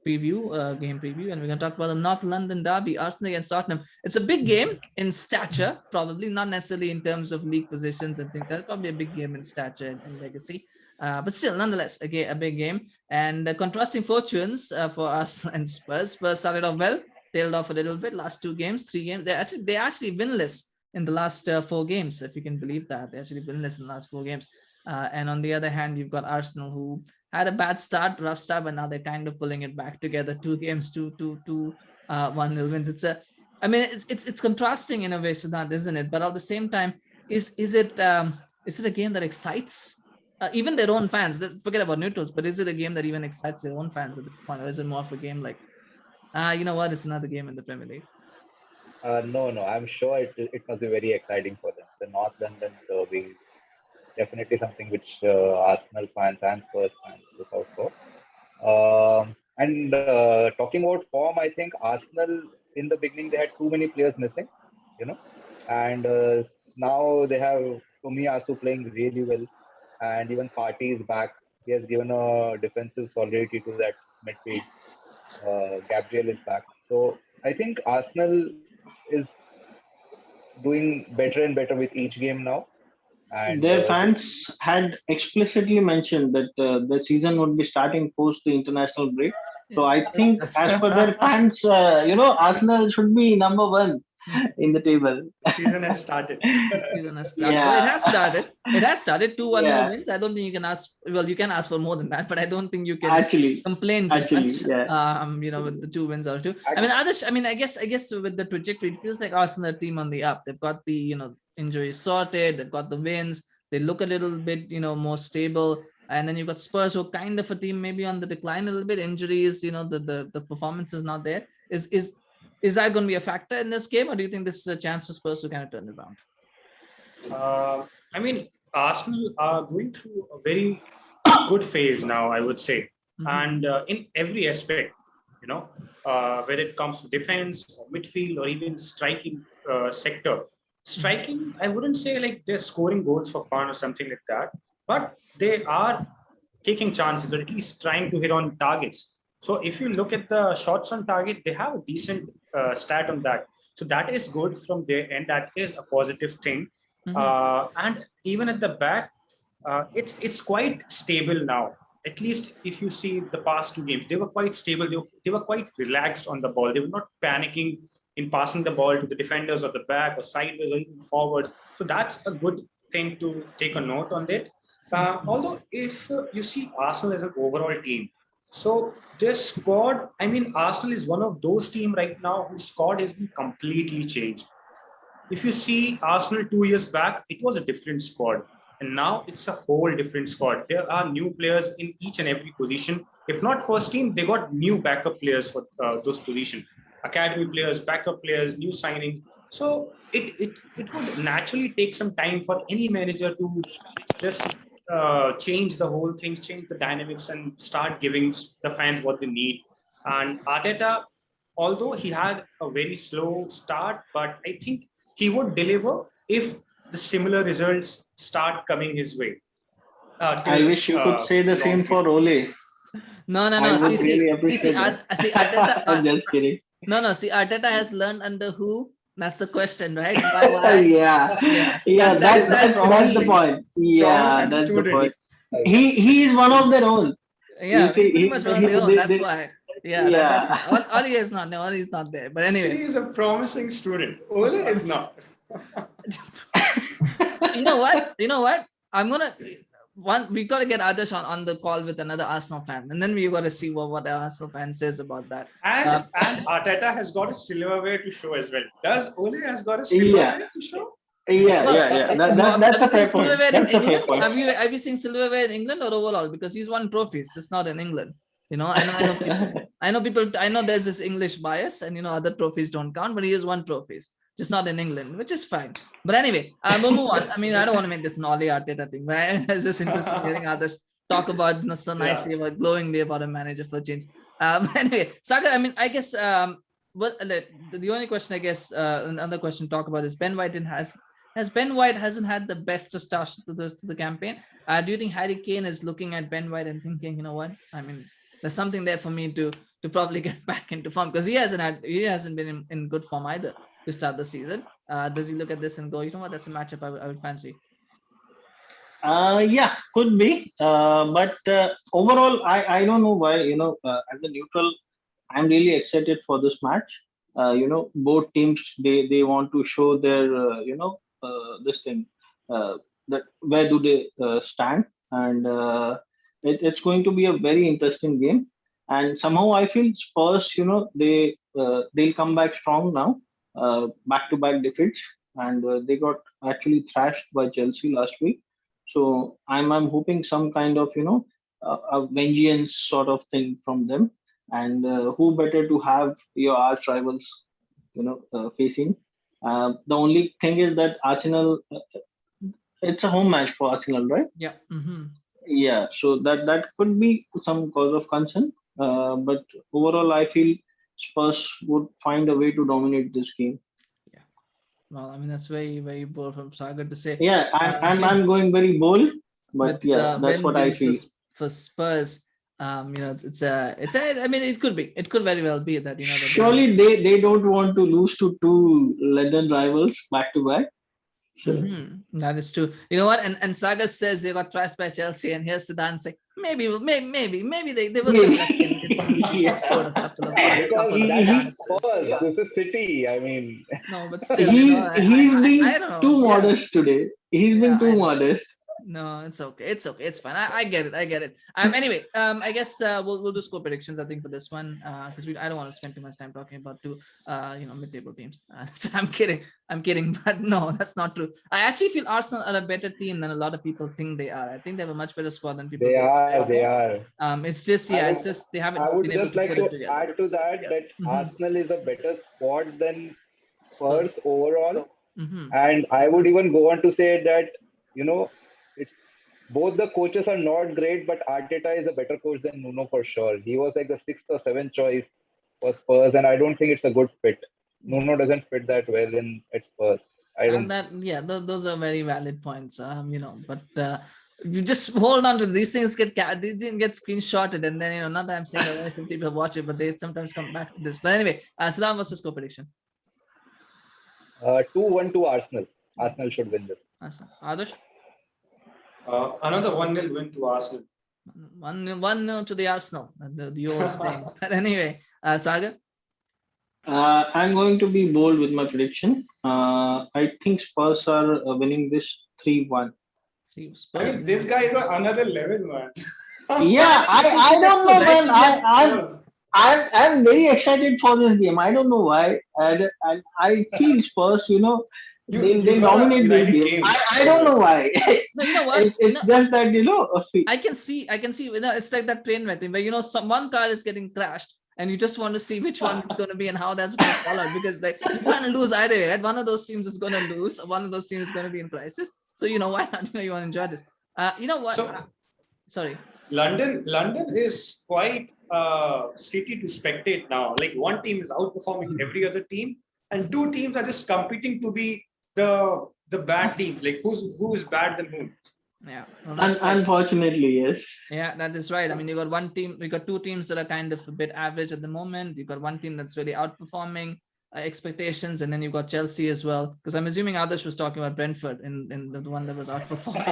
[SPEAKER 1] game preview, and we're going to talk about the North London derby, Arsenal against Tottenham. It's a big game in stature, probably not necessarily in terms of league positions and things. That's probably a big game in stature and legacy. But still, nonetheless, again, a big game. And contrasting fortunes for Arsenal and Spurs. Spurs started off well, tailed off a little bit. Last 2 games, 3 games. They're actually winless in the last 4 games, if you can believe that. They're actually winless in the last 4 games. And on the other hand, you've got Arsenal, who had a bad start, rough start, but now they're kind of pulling it back together. 2 games, 1-0 wins. It's contrasting in a way, Siddhant, isn't it? But at the same time, is it a game that excites even their own fans. Forget about neutrals, but is it a game that even excites their own fans at this point, or is it more of a game like, you know what, it's another game in the Premier League?
[SPEAKER 4] No. I'm sure it must be very exciting for them. The North London derby, definitely something which Arsenal fans and Spurs fans look out for. And talking about form, I think Arsenal in the beginning they had too many players missing, you know, and now they have Tomiyasu playing really well, and even Partey is back. He has given a defensive solidity to that midfield. Gabriel is back, so I think Arsenal is doing better and better with each game now, and
[SPEAKER 2] Their fans had explicitly mentioned that the season would be starting post the international break. So
[SPEAKER 1] Yes,
[SPEAKER 2] I think, as per their fans, Arsenal should be number one in the table.
[SPEAKER 3] Season has started.
[SPEAKER 1] season has started. Well, it
[SPEAKER 2] Yeah,
[SPEAKER 1] has started. It has started 2-1
[SPEAKER 2] yeah.
[SPEAKER 1] wins. I don't think you can ask. Well, you can ask for more than that, but I don't think you can
[SPEAKER 2] Actually,
[SPEAKER 1] complain too much.
[SPEAKER 2] yeah.
[SPEAKER 1] With the 2 wins or two. I mean, Adarsh, I mean, I guess with the trajectory, it feels like Arsenal are a team on the up. They've got the injuries sorted. They've got the wins. They look a little bit more stable. And then you've got Spurs, who are kind of a team maybe on the decline a little bit. Injuries, the performance is not there. Is that going to be a factor in this game, or do you think this is a chance for Spurs to kind of turn it around?
[SPEAKER 3] I mean, Arsenal are going through a very good phase now, I would say, and in every aspect, whether it comes to defense or midfield or even striking sector. Striking, I wouldn't say like they're scoring goals for fun or something like that, but they are taking chances or at least trying to hit on targets. So if you look at the shots on target, they have a decent stat on that. So that is good from their end. That is a positive thing. And even at the back, it's quite stable now. At least if you see the past 2 games, they were quite stable. They were quite relaxed on the ball. They were not panicking in passing the ball to the defenders or the back or sideways or even forward. So that's a good thing to take a note on it. Although if you see Arsenal as an overall team, so their squad, I mean, Arsenal is one of those teams right now whose squad has been completely changed. If you see Arsenal 2 years back, it was a different squad. And now it's a whole different squad. There are new players in each and every position. If not first team, they got new backup players for those positions. Academy players, backup players, new signings. So it would naturally take some time for any manager to just change the whole thing, change the dynamics, and start giving the fans what they need. And Arteta, although he had a very slow start, but I think he would deliver if the similar results start coming his way.
[SPEAKER 2] I wish you could say the same for Ole.
[SPEAKER 1] No.
[SPEAKER 2] I would
[SPEAKER 1] See,
[SPEAKER 2] really appreciate that.
[SPEAKER 1] Arteta.
[SPEAKER 2] I'm just kidding.
[SPEAKER 1] No. See, Arteta has learned under who? That's the question, right? Why?
[SPEAKER 2] Yeah, that's the point. Yeah, that's the point. He is one of their own.
[SPEAKER 1] Yeah,
[SPEAKER 2] You see,
[SPEAKER 1] pretty much one of their own. That's why. Yeah, that's
[SPEAKER 2] yeah.
[SPEAKER 1] why. Oli is not. No, Oli's not there. But anyway,
[SPEAKER 3] He is a promising student. Ole is not.
[SPEAKER 1] you know what? We got to get Adarsh on the call with another Arsenal fan, and then we got to see what the Arsenal fan says about that.
[SPEAKER 3] And Arteta has got a silverware to show as well. Does Ole has got a silverware to show?
[SPEAKER 2] Yeah. That's a fair point. That's a fair point.
[SPEAKER 1] Have you seen silverware in England or overall? Because he's won trophies, just not in England. I know people. I know there's this English bias, and other trophies don't count, but he has won trophies, just not in England, which is fine. But anyway, we'll move on. I mean, I don't want to make this an Ole Arteta thing, but I was just interested in hearing others talk about so nicely about glowingly about a manager for change. But anyway, Sagar, I mean, I guess the only question, I guess, another question to talk about is Ben White hasn't had the best of start to the campaign. Do you think Harry Kane is looking at Ben White and thinking, you know what? I mean, there's something there for me to probably get back into form, because he hasn't been in good form either to start the season. Does he look at this and go, you know what, that's a matchup I would fancy?
[SPEAKER 2] Yeah, could be. But overall, I don't know why. As a neutral, I'm really excited for this match. Both teams they want to show their this thing, that where do they stand, and it's going to be a very interesting game. And somehow I feel Spurs, they'll come back strong now, back to back defeats, and they got actually thrashed by Chelsea last week. So I'm hoping some kind of a vengeance sort of thing from them. And who better to have your arch rivals, facing. The only thing is that Arsenal, it's a home match for Arsenal, right?
[SPEAKER 1] Yeah.
[SPEAKER 2] Yeah, so that could be some cause of concern. But overall, I feel Spurs would find a way to dominate this game.
[SPEAKER 1] Yeah. Well, I mean, that's very, very bold from Sagar to say.
[SPEAKER 2] Yeah, I'm going very bold, but
[SPEAKER 1] With
[SPEAKER 2] yeah, that's what I
[SPEAKER 1] vengeance
[SPEAKER 2] feel.
[SPEAKER 1] for Spurs. I mean, it could very well be that that
[SPEAKER 2] Surely they don't want to lose to two London rivals back to back. So
[SPEAKER 1] That is true. You know what? And Sagar says they got trashed by Chelsea, and here's Sudan saying maybe they will get lucky and
[SPEAKER 2] Yeah.
[SPEAKER 1] score a couple of
[SPEAKER 4] Because that
[SPEAKER 1] chances.
[SPEAKER 4] is Spurs. This is City. I mean,
[SPEAKER 1] No, but still,
[SPEAKER 2] he's
[SPEAKER 1] I
[SPEAKER 2] been
[SPEAKER 1] don't know.
[SPEAKER 2] too
[SPEAKER 1] Yeah.
[SPEAKER 2] modest today. He's been
[SPEAKER 1] Yeah,
[SPEAKER 2] too
[SPEAKER 1] I know.
[SPEAKER 2] modest.
[SPEAKER 1] No, it's okay. It's okay. It's fine. I get it. Anyway, I guess we'll do score predictions. I think for this one, because I don't want to spend too much time talking about two, mid-table teams. I'm kidding. But no, that's not true. I actually feel Arsenal are a better team than a lot of people think they are. I think they have a much better squad than people.
[SPEAKER 4] they
[SPEAKER 1] think
[SPEAKER 4] are.
[SPEAKER 1] they
[SPEAKER 4] They are.
[SPEAKER 1] It's just
[SPEAKER 4] I
[SPEAKER 1] they haven't
[SPEAKER 4] I would
[SPEAKER 1] been able
[SPEAKER 4] just
[SPEAKER 1] to
[SPEAKER 4] like
[SPEAKER 1] put it
[SPEAKER 4] to
[SPEAKER 1] together.
[SPEAKER 4] add to that that Arsenal is a better squad than Spurs overall.
[SPEAKER 1] Mhm.
[SPEAKER 4] And I would even go on to say that, it's both the coaches are not great, but Arteta is a better coach than Nuno for sure. He was like the sixth or seventh choice for Spurs, and I don't think it's a good fit. Nuno doesn't fit that well at Spurs. I don't.
[SPEAKER 1] Those are very valid points. But you just hold on to these things. They didn't get screenshotted, and then not that I'm saying that only 50 people watch it, but they sometimes come back to this. But anyway, Saddam, what's the score prediction?
[SPEAKER 4] 2-1 to Arsenal. Arsenal should win this.
[SPEAKER 1] Adarsh?
[SPEAKER 3] Another 1-0 win to Arsenal.
[SPEAKER 1] 1-0 to the Arsenal. The old saying. But anyway, Sagar?
[SPEAKER 2] I'm going to be bold with my prediction. I think Spurs are winning this 3-1.
[SPEAKER 3] I mean, this guy is another level, man.
[SPEAKER 2] Yeah, I don't know, man. I'm very excited for this game. I don't know why. And I feel Spurs, they'll dominate this game. I don't know why.
[SPEAKER 1] No, you know what?
[SPEAKER 2] It's just that,
[SPEAKER 1] I can see, it's like that train thing where, one car is getting crashed and you just want to see which one it's going to be and how that's going to fall out, because like you can't lose either way, right? One of those teams is going to lose. One of those teams is going to be in crisis. So, why not? You want to enjoy this. You know what? Sorry.
[SPEAKER 3] London is quite a city to spectate now. Like one team is outperforming every other team, and two teams are just competing to be the bad teams. Like who is bad than whom?
[SPEAKER 1] Yeah.
[SPEAKER 2] Unfortunately, yes.
[SPEAKER 1] Yeah, that is right. I mean, you got two teams that are kind of a bit average at the moment. You got one team that's really outperforming expectations, and then you've got Chelsea as well. Because I'm assuming Adarsh was talking about Brentford in the one that was outperforming.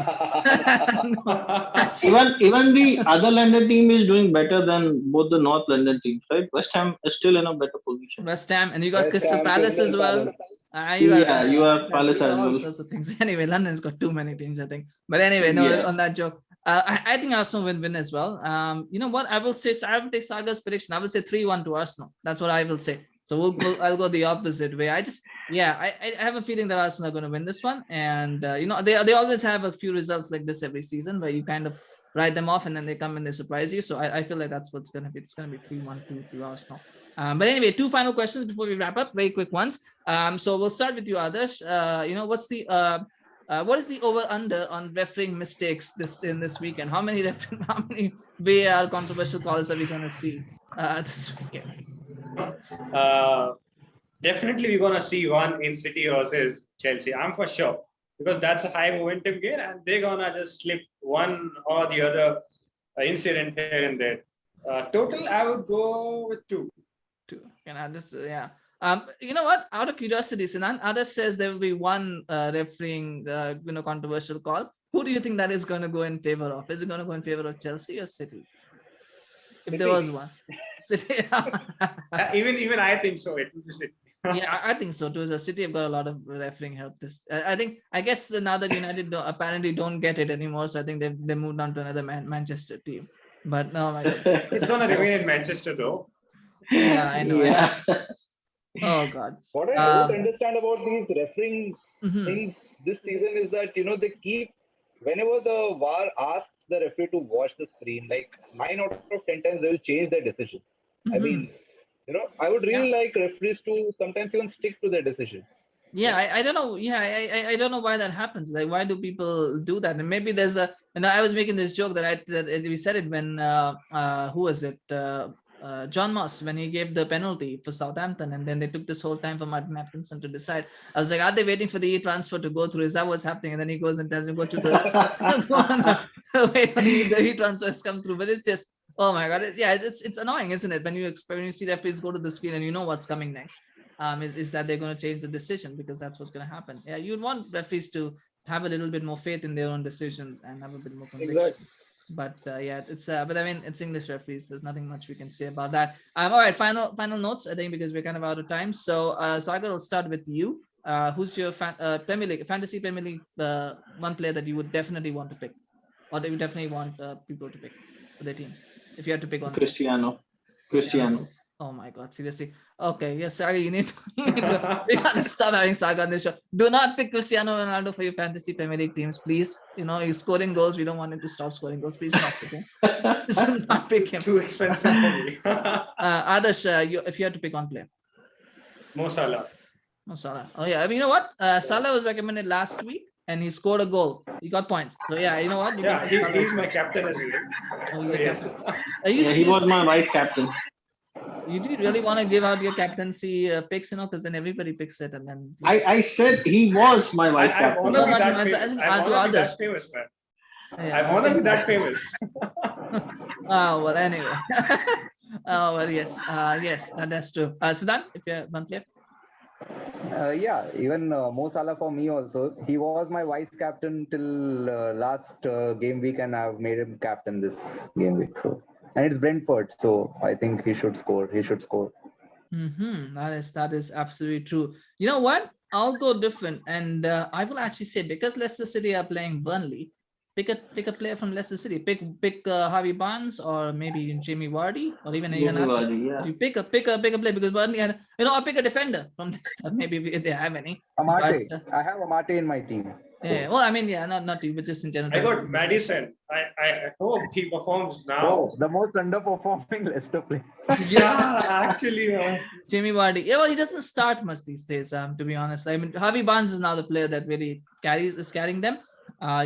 [SPEAKER 2] Even the other London team is doing better than both the North London teams, right? West Ham is still in a better position.
[SPEAKER 1] West Ham, and you got
[SPEAKER 4] West
[SPEAKER 1] Crystal
[SPEAKER 4] Ham,
[SPEAKER 1] Palace as well.
[SPEAKER 2] You have Palace as
[SPEAKER 1] all
[SPEAKER 2] well.
[SPEAKER 1] sorts of things. Anyway, London's got too many teams, I think. But anyway, no,
[SPEAKER 2] Yeah.
[SPEAKER 1] on that joke. I think Arsenal will win as well. You know what? I will say, so I will take Sagar's prediction. I will say 3-1 to Arsenal. That's what I will say. So I'll go the opposite way. I have a feeling that Arsenal are going to win this one. And, they always have a few results like this every season where you kind of write them off and then they come and they surprise you. So I feel like that's what's going to be. It's going to be 3-1 to Arsenal. But anyway, two final questions before we wrap up, very quick ones. So we'll start with you, Adarsh. What is the over under on refereeing mistakes this weekend? How many VAR controversial calls are we going to see this weekend?
[SPEAKER 3] Definitely we're gonna see one in City versus Chelsea. I'm for sure, because that's a high momentum game and they're gonna just slip one or the other incident here and there. Total, I would go with 2.
[SPEAKER 1] Yeah. You know what? Out of curiosity, Sinan, Adarsh says there will be one refereeing, controversial call. Who do you think that is going to go in favor of? Is it going to go in favor of Chelsea or City? If there was one, City.
[SPEAKER 3] Even I think so. It would be City.
[SPEAKER 1] Yeah, I think so too. So City have got a lot of refereeing help. I guess now that United apparently don't get it anymore, so I think they moved on to another Manchester team. But no,
[SPEAKER 3] it's gonna remain in Manchester though.
[SPEAKER 1] Yeah, I know.
[SPEAKER 2] Yeah.
[SPEAKER 1] Oh God.
[SPEAKER 4] What I don't understand about these refereeing things this season is that they keep whenever the VAR asks the referee to watch the screen, like 9 out of 10 times they will change their decision. I
[SPEAKER 1] Mhm.
[SPEAKER 4] mean, I would really like referees to sometimes even stick to their decision.
[SPEAKER 1] Yeah, I don't know. Yeah, I don't know why that happens. Like, why do people do that? And maybe there's a. And I was making this joke that we said it when who was it? John Moss, when he gave the penalty for Southampton, and then they took this whole time for Martin Atkinson to decide. I was like, are they waiting for the transfer to go through? Is that what's happening? And then he goes and tells him, go to the wait for the transfers come through. But it's just, oh my god, it's annoying, isn't it? When you see referees go to the screen and you know what's coming next. Is that they're going to change the decision, because that's what's going to happen. Yeah, you'd want referees to have a little bit more faith in their own decisions and have a bit more conviction.
[SPEAKER 4] Exactly.
[SPEAKER 1] But yeah, it's but I mean, it's English referees. There's nothing much we can say about that. All right, final notes, I think, because we're kind of out of time. So Sagar, will start with you. Who's your Premier League, fantasy Premier League one player that you would definitely want to pick, or that you definitely want people to pick for their teams, if you had to pick one?
[SPEAKER 2] Cristiano.
[SPEAKER 1] Oh my god, seriously. Okay, yes, Saga, you need to we gotta stop having Saga on this show. Do not pick Cristiano Ronaldo for your fantasy Premier League teams, please. He's scoring goals. We don't want him to stop scoring goals. Please not pick him. Please do not pick him.
[SPEAKER 3] Too expensive for me.
[SPEAKER 1] Adarsh, if you had to pick one player.
[SPEAKER 3] Mo Salah.
[SPEAKER 1] Mo Salah. Oh yeah, I mean, you know what? Salah was recommended last week, and he scored a goal. He got points. So yeah, you know what?
[SPEAKER 3] Yeah, he's my captain as well.
[SPEAKER 1] Oh,
[SPEAKER 3] So, yes.
[SPEAKER 1] Are you
[SPEAKER 2] He was
[SPEAKER 1] serious?
[SPEAKER 2] my vice captain.
[SPEAKER 1] You do really want to give out your captaincy picks, because then everybody picks it, and then
[SPEAKER 2] I said he was my vice
[SPEAKER 3] I
[SPEAKER 2] captain.
[SPEAKER 3] want to be
[SPEAKER 1] No,
[SPEAKER 3] that
[SPEAKER 1] no,
[SPEAKER 3] famous.
[SPEAKER 1] as in,
[SPEAKER 3] I
[SPEAKER 1] to
[SPEAKER 3] want to be
[SPEAKER 1] others.
[SPEAKER 3] that famous, man.
[SPEAKER 1] Yeah,
[SPEAKER 3] I want to be that famous.
[SPEAKER 1] Oh well, anyway. Oh well, yes, yes, that's true. Siddhant, if you have one player.
[SPEAKER 4] Yeah, even Mo Salah for me also. He was my vice captain till last game week, and I've made him captain this game week. So, and it's Brentford, so I think he should score. He should score.
[SPEAKER 1] That is absolutely true. You know what? I'll go different, and I will actually say, because Leicester City are playing Burnley, pick a player from Leicester City. Pick Harvey Barnes, or maybe Jamie Vardy, or even
[SPEAKER 2] Jamie
[SPEAKER 1] Iheanacho.
[SPEAKER 2] Vardy, yeah.
[SPEAKER 1] You pick a player, because Burnley had, I'll pick a defender from Leicester, maybe if they have any.
[SPEAKER 4] Amate.
[SPEAKER 1] But,
[SPEAKER 4] I have Amate in my team.
[SPEAKER 1] yeah, well, I mean, yeah, not you, but just in general.
[SPEAKER 3] I got Madison. I hope he performs now.
[SPEAKER 4] Oh, the most underperforming Leicester player.
[SPEAKER 3] Yeah, actually.
[SPEAKER 1] Jamie Vardy. Yeah, well, he doesn't start much these days. To be honest, I mean, Harvey Barnes is now the player that really is carrying them.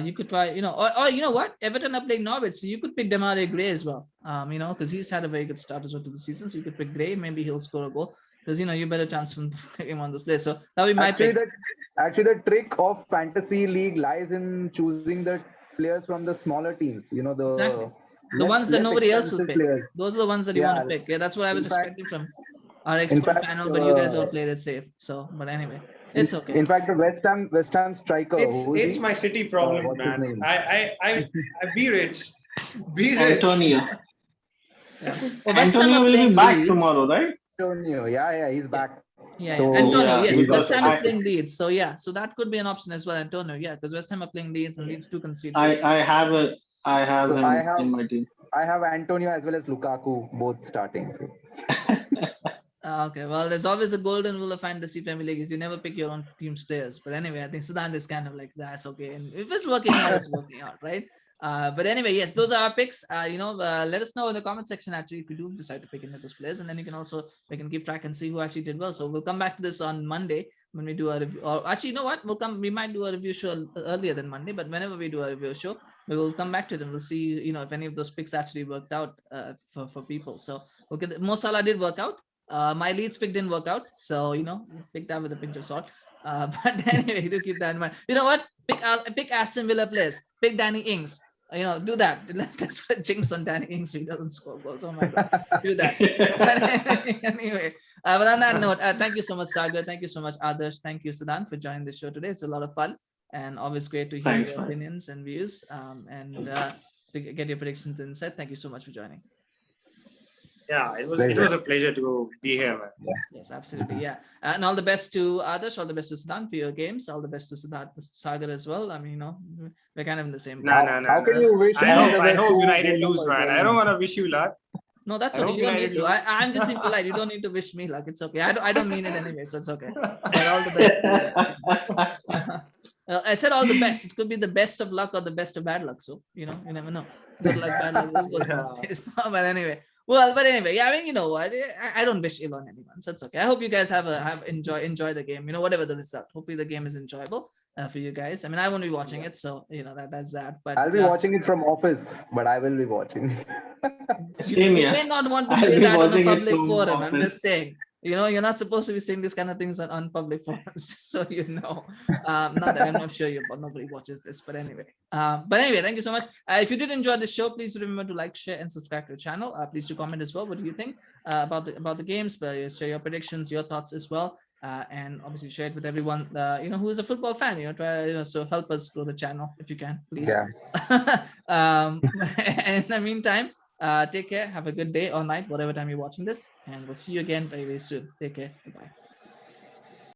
[SPEAKER 1] You could try, or you know what? Everton are playing Norwich, so you could pick Demarai Gray as well. Because he's had a very good start as well to the season. So you could pick Gray. Maybe he'll score a goal, because you better chance from him on those players. So that would be my pick.
[SPEAKER 4] Actually, the trick of fantasy league lies in choosing the players from the smaller teams.
[SPEAKER 1] Exactly. The ones that nobody else will pick.
[SPEAKER 4] Players.
[SPEAKER 1] Those are the ones that you want to pick. Yeah, that's what I was expecting from our expert panel, but you guys all played it safe. So, but anyway, it's okay.
[SPEAKER 4] In fact, the West Ham striker.
[SPEAKER 3] It's my City problem,
[SPEAKER 4] what's his
[SPEAKER 3] man.
[SPEAKER 4] name?
[SPEAKER 3] I be rich. Be rich.
[SPEAKER 2] Antonio.
[SPEAKER 1] Yeah. Well, West Ham
[SPEAKER 2] Antonio
[SPEAKER 1] are
[SPEAKER 2] will be
[SPEAKER 1] playing
[SPEAKER 2] back
[SPEAKER 1] Leeds.
[SPEAKER 2] tomorrow, right?
[SPEAKER 4] Antonio, yeah, he's back.
[SPEAKER 1] Yeah,
[SPEAKER 4] So,
[SPEAKER 1] Antonio,
[SPEAKER 2] yeah,
[SPEAKER 1] yes.
[SPEAKER 2] he's
[SPEAKER 1] West Ham
[SPEAKER 2] also-
[SPEAKER 1] is playing Leeds. So yeah, so that could be an option as well, Antonio. Yeah, because West Ham are playing Leeds, and Leeds do concede.
[SPEAKER 2] I have him in my team.
[SPEAKER 4] I have Antonio as well as Lukaku both starting. So.
[SPEAKER 1] Okay, well, there's always a golden rule of fantasy Premier League is you never pick your own team's players. But anyway, I think Siddhant is kind of like, that's okay. And if it's working out, it's working out, right? But anyway, yes, those are our picks. Let us know in the comment section actually if you do decide to pick any of those players, and then we can keep track and see who actually did well. So we'll come back to this on Monday when we do a review. Or actually, you know what? We might do a review show earlier than Monday, but whenever we do a review show, we will come back to it and we'll see, if any of those picks actually worked out for people. So we'll get Mo Salah did work out. My Leeds pick didn't work out, so pick that with a pinch of salt. But anyway, do keep that in mind. You know what? Pick Aston Villa players. Pick Danny Ings. Do that. Let's put jinx on Danny Ings so he doesn't score goals. Oh my god, do that. Anyway, but on that note, thank you so much, Sagar. Thank you so much, Adarsh. Thank you, Siddhant, for joining the show today. It's a lot of fun and always great to hear
[SPEAKER 2] Thanks,
[SPEAKER 1] your
[SPEAKER 2] man.
[SPEAKER 1] opinions and views. And to get your predictions and insight. Thank you so much for joining.
[SPEAKER 3] Yeah, it was a pleasure to be here, man.
[SPEAKER 1] Yes, absolutely. Yeah. And all the best to Adarsh, all the best to Siddhant for your games, all the best to Siddhant, Sagar as well. I mean, we're kind of in the same.
[SPEAKER 3] No.
[SPEAKER 4] How can you wish?
[SPEAKER 3] I hope United lose, man. I don't want to wish you luck.
[SPEAKER 1] No, that's
[SPEAKER 3] I
[SPEAKER 1] okay.
[SPEAKER 3] hope
[SPEAKER 1] You don't
[SPEAKER 3] United
[SPEAKER 1] need to.
[SPEAKER 3] lose.
[SPEAKER 1] I'm just being polite. You don't need to wish me luck. It's okay. I don't mean it anyway, so it's okay. But all the best. I said all the best. It could be the best of luck or the best of bad luck. So, you never know. Good luck, bad luck. This goes both ways. But anyway. But anyway, yeah, I mean, what? I don't wish ill on anyone, so it's okay. I hope you guys enjoy the game. Whatever the result. Hopefully the game is enjoyable for you guys. I mean, I won't be watching it, so that's that. But
[SPEAKER 4] I'll be watching it from office, but I will be watching.
[SPEAKER 2] Same
[SPEAKER 1] you
[SPEAKER 2] here.
[SPEAKER 1] may not want to
[SPEAKER 2] I'll
[SPEAKER 1] say
[SPEAKER 2] be
[SPEAKER 1] that on a
[SPEAKER 2] watching it
[SPEAKER 1] public
[SPEAKER 2] from
[SPEAKER 1] forum. I'm
[SPEAKER 2] office.
[SPEAKER 1] just saying. You're not supposed to be saying these kind of things on public forums, just so you know. Not that I'm not sure nobody watches this, but anyway. Thank you so much. If you did enjoy the show, please remember to like, share, and subscribe to the channel. Please do comment as well. What do you think about the games? Share your predictions, your thoughts as well. And obviously share it with everyone who is a football fan. So help us grow the channel if you can, please.
[SPEAKER 4] Yeah.
[SPEAKER 1] And in the meantime, take care, have a good day or night, whatever time you're watching this, and we'll see you again very, very soon. Take care. Goodbye.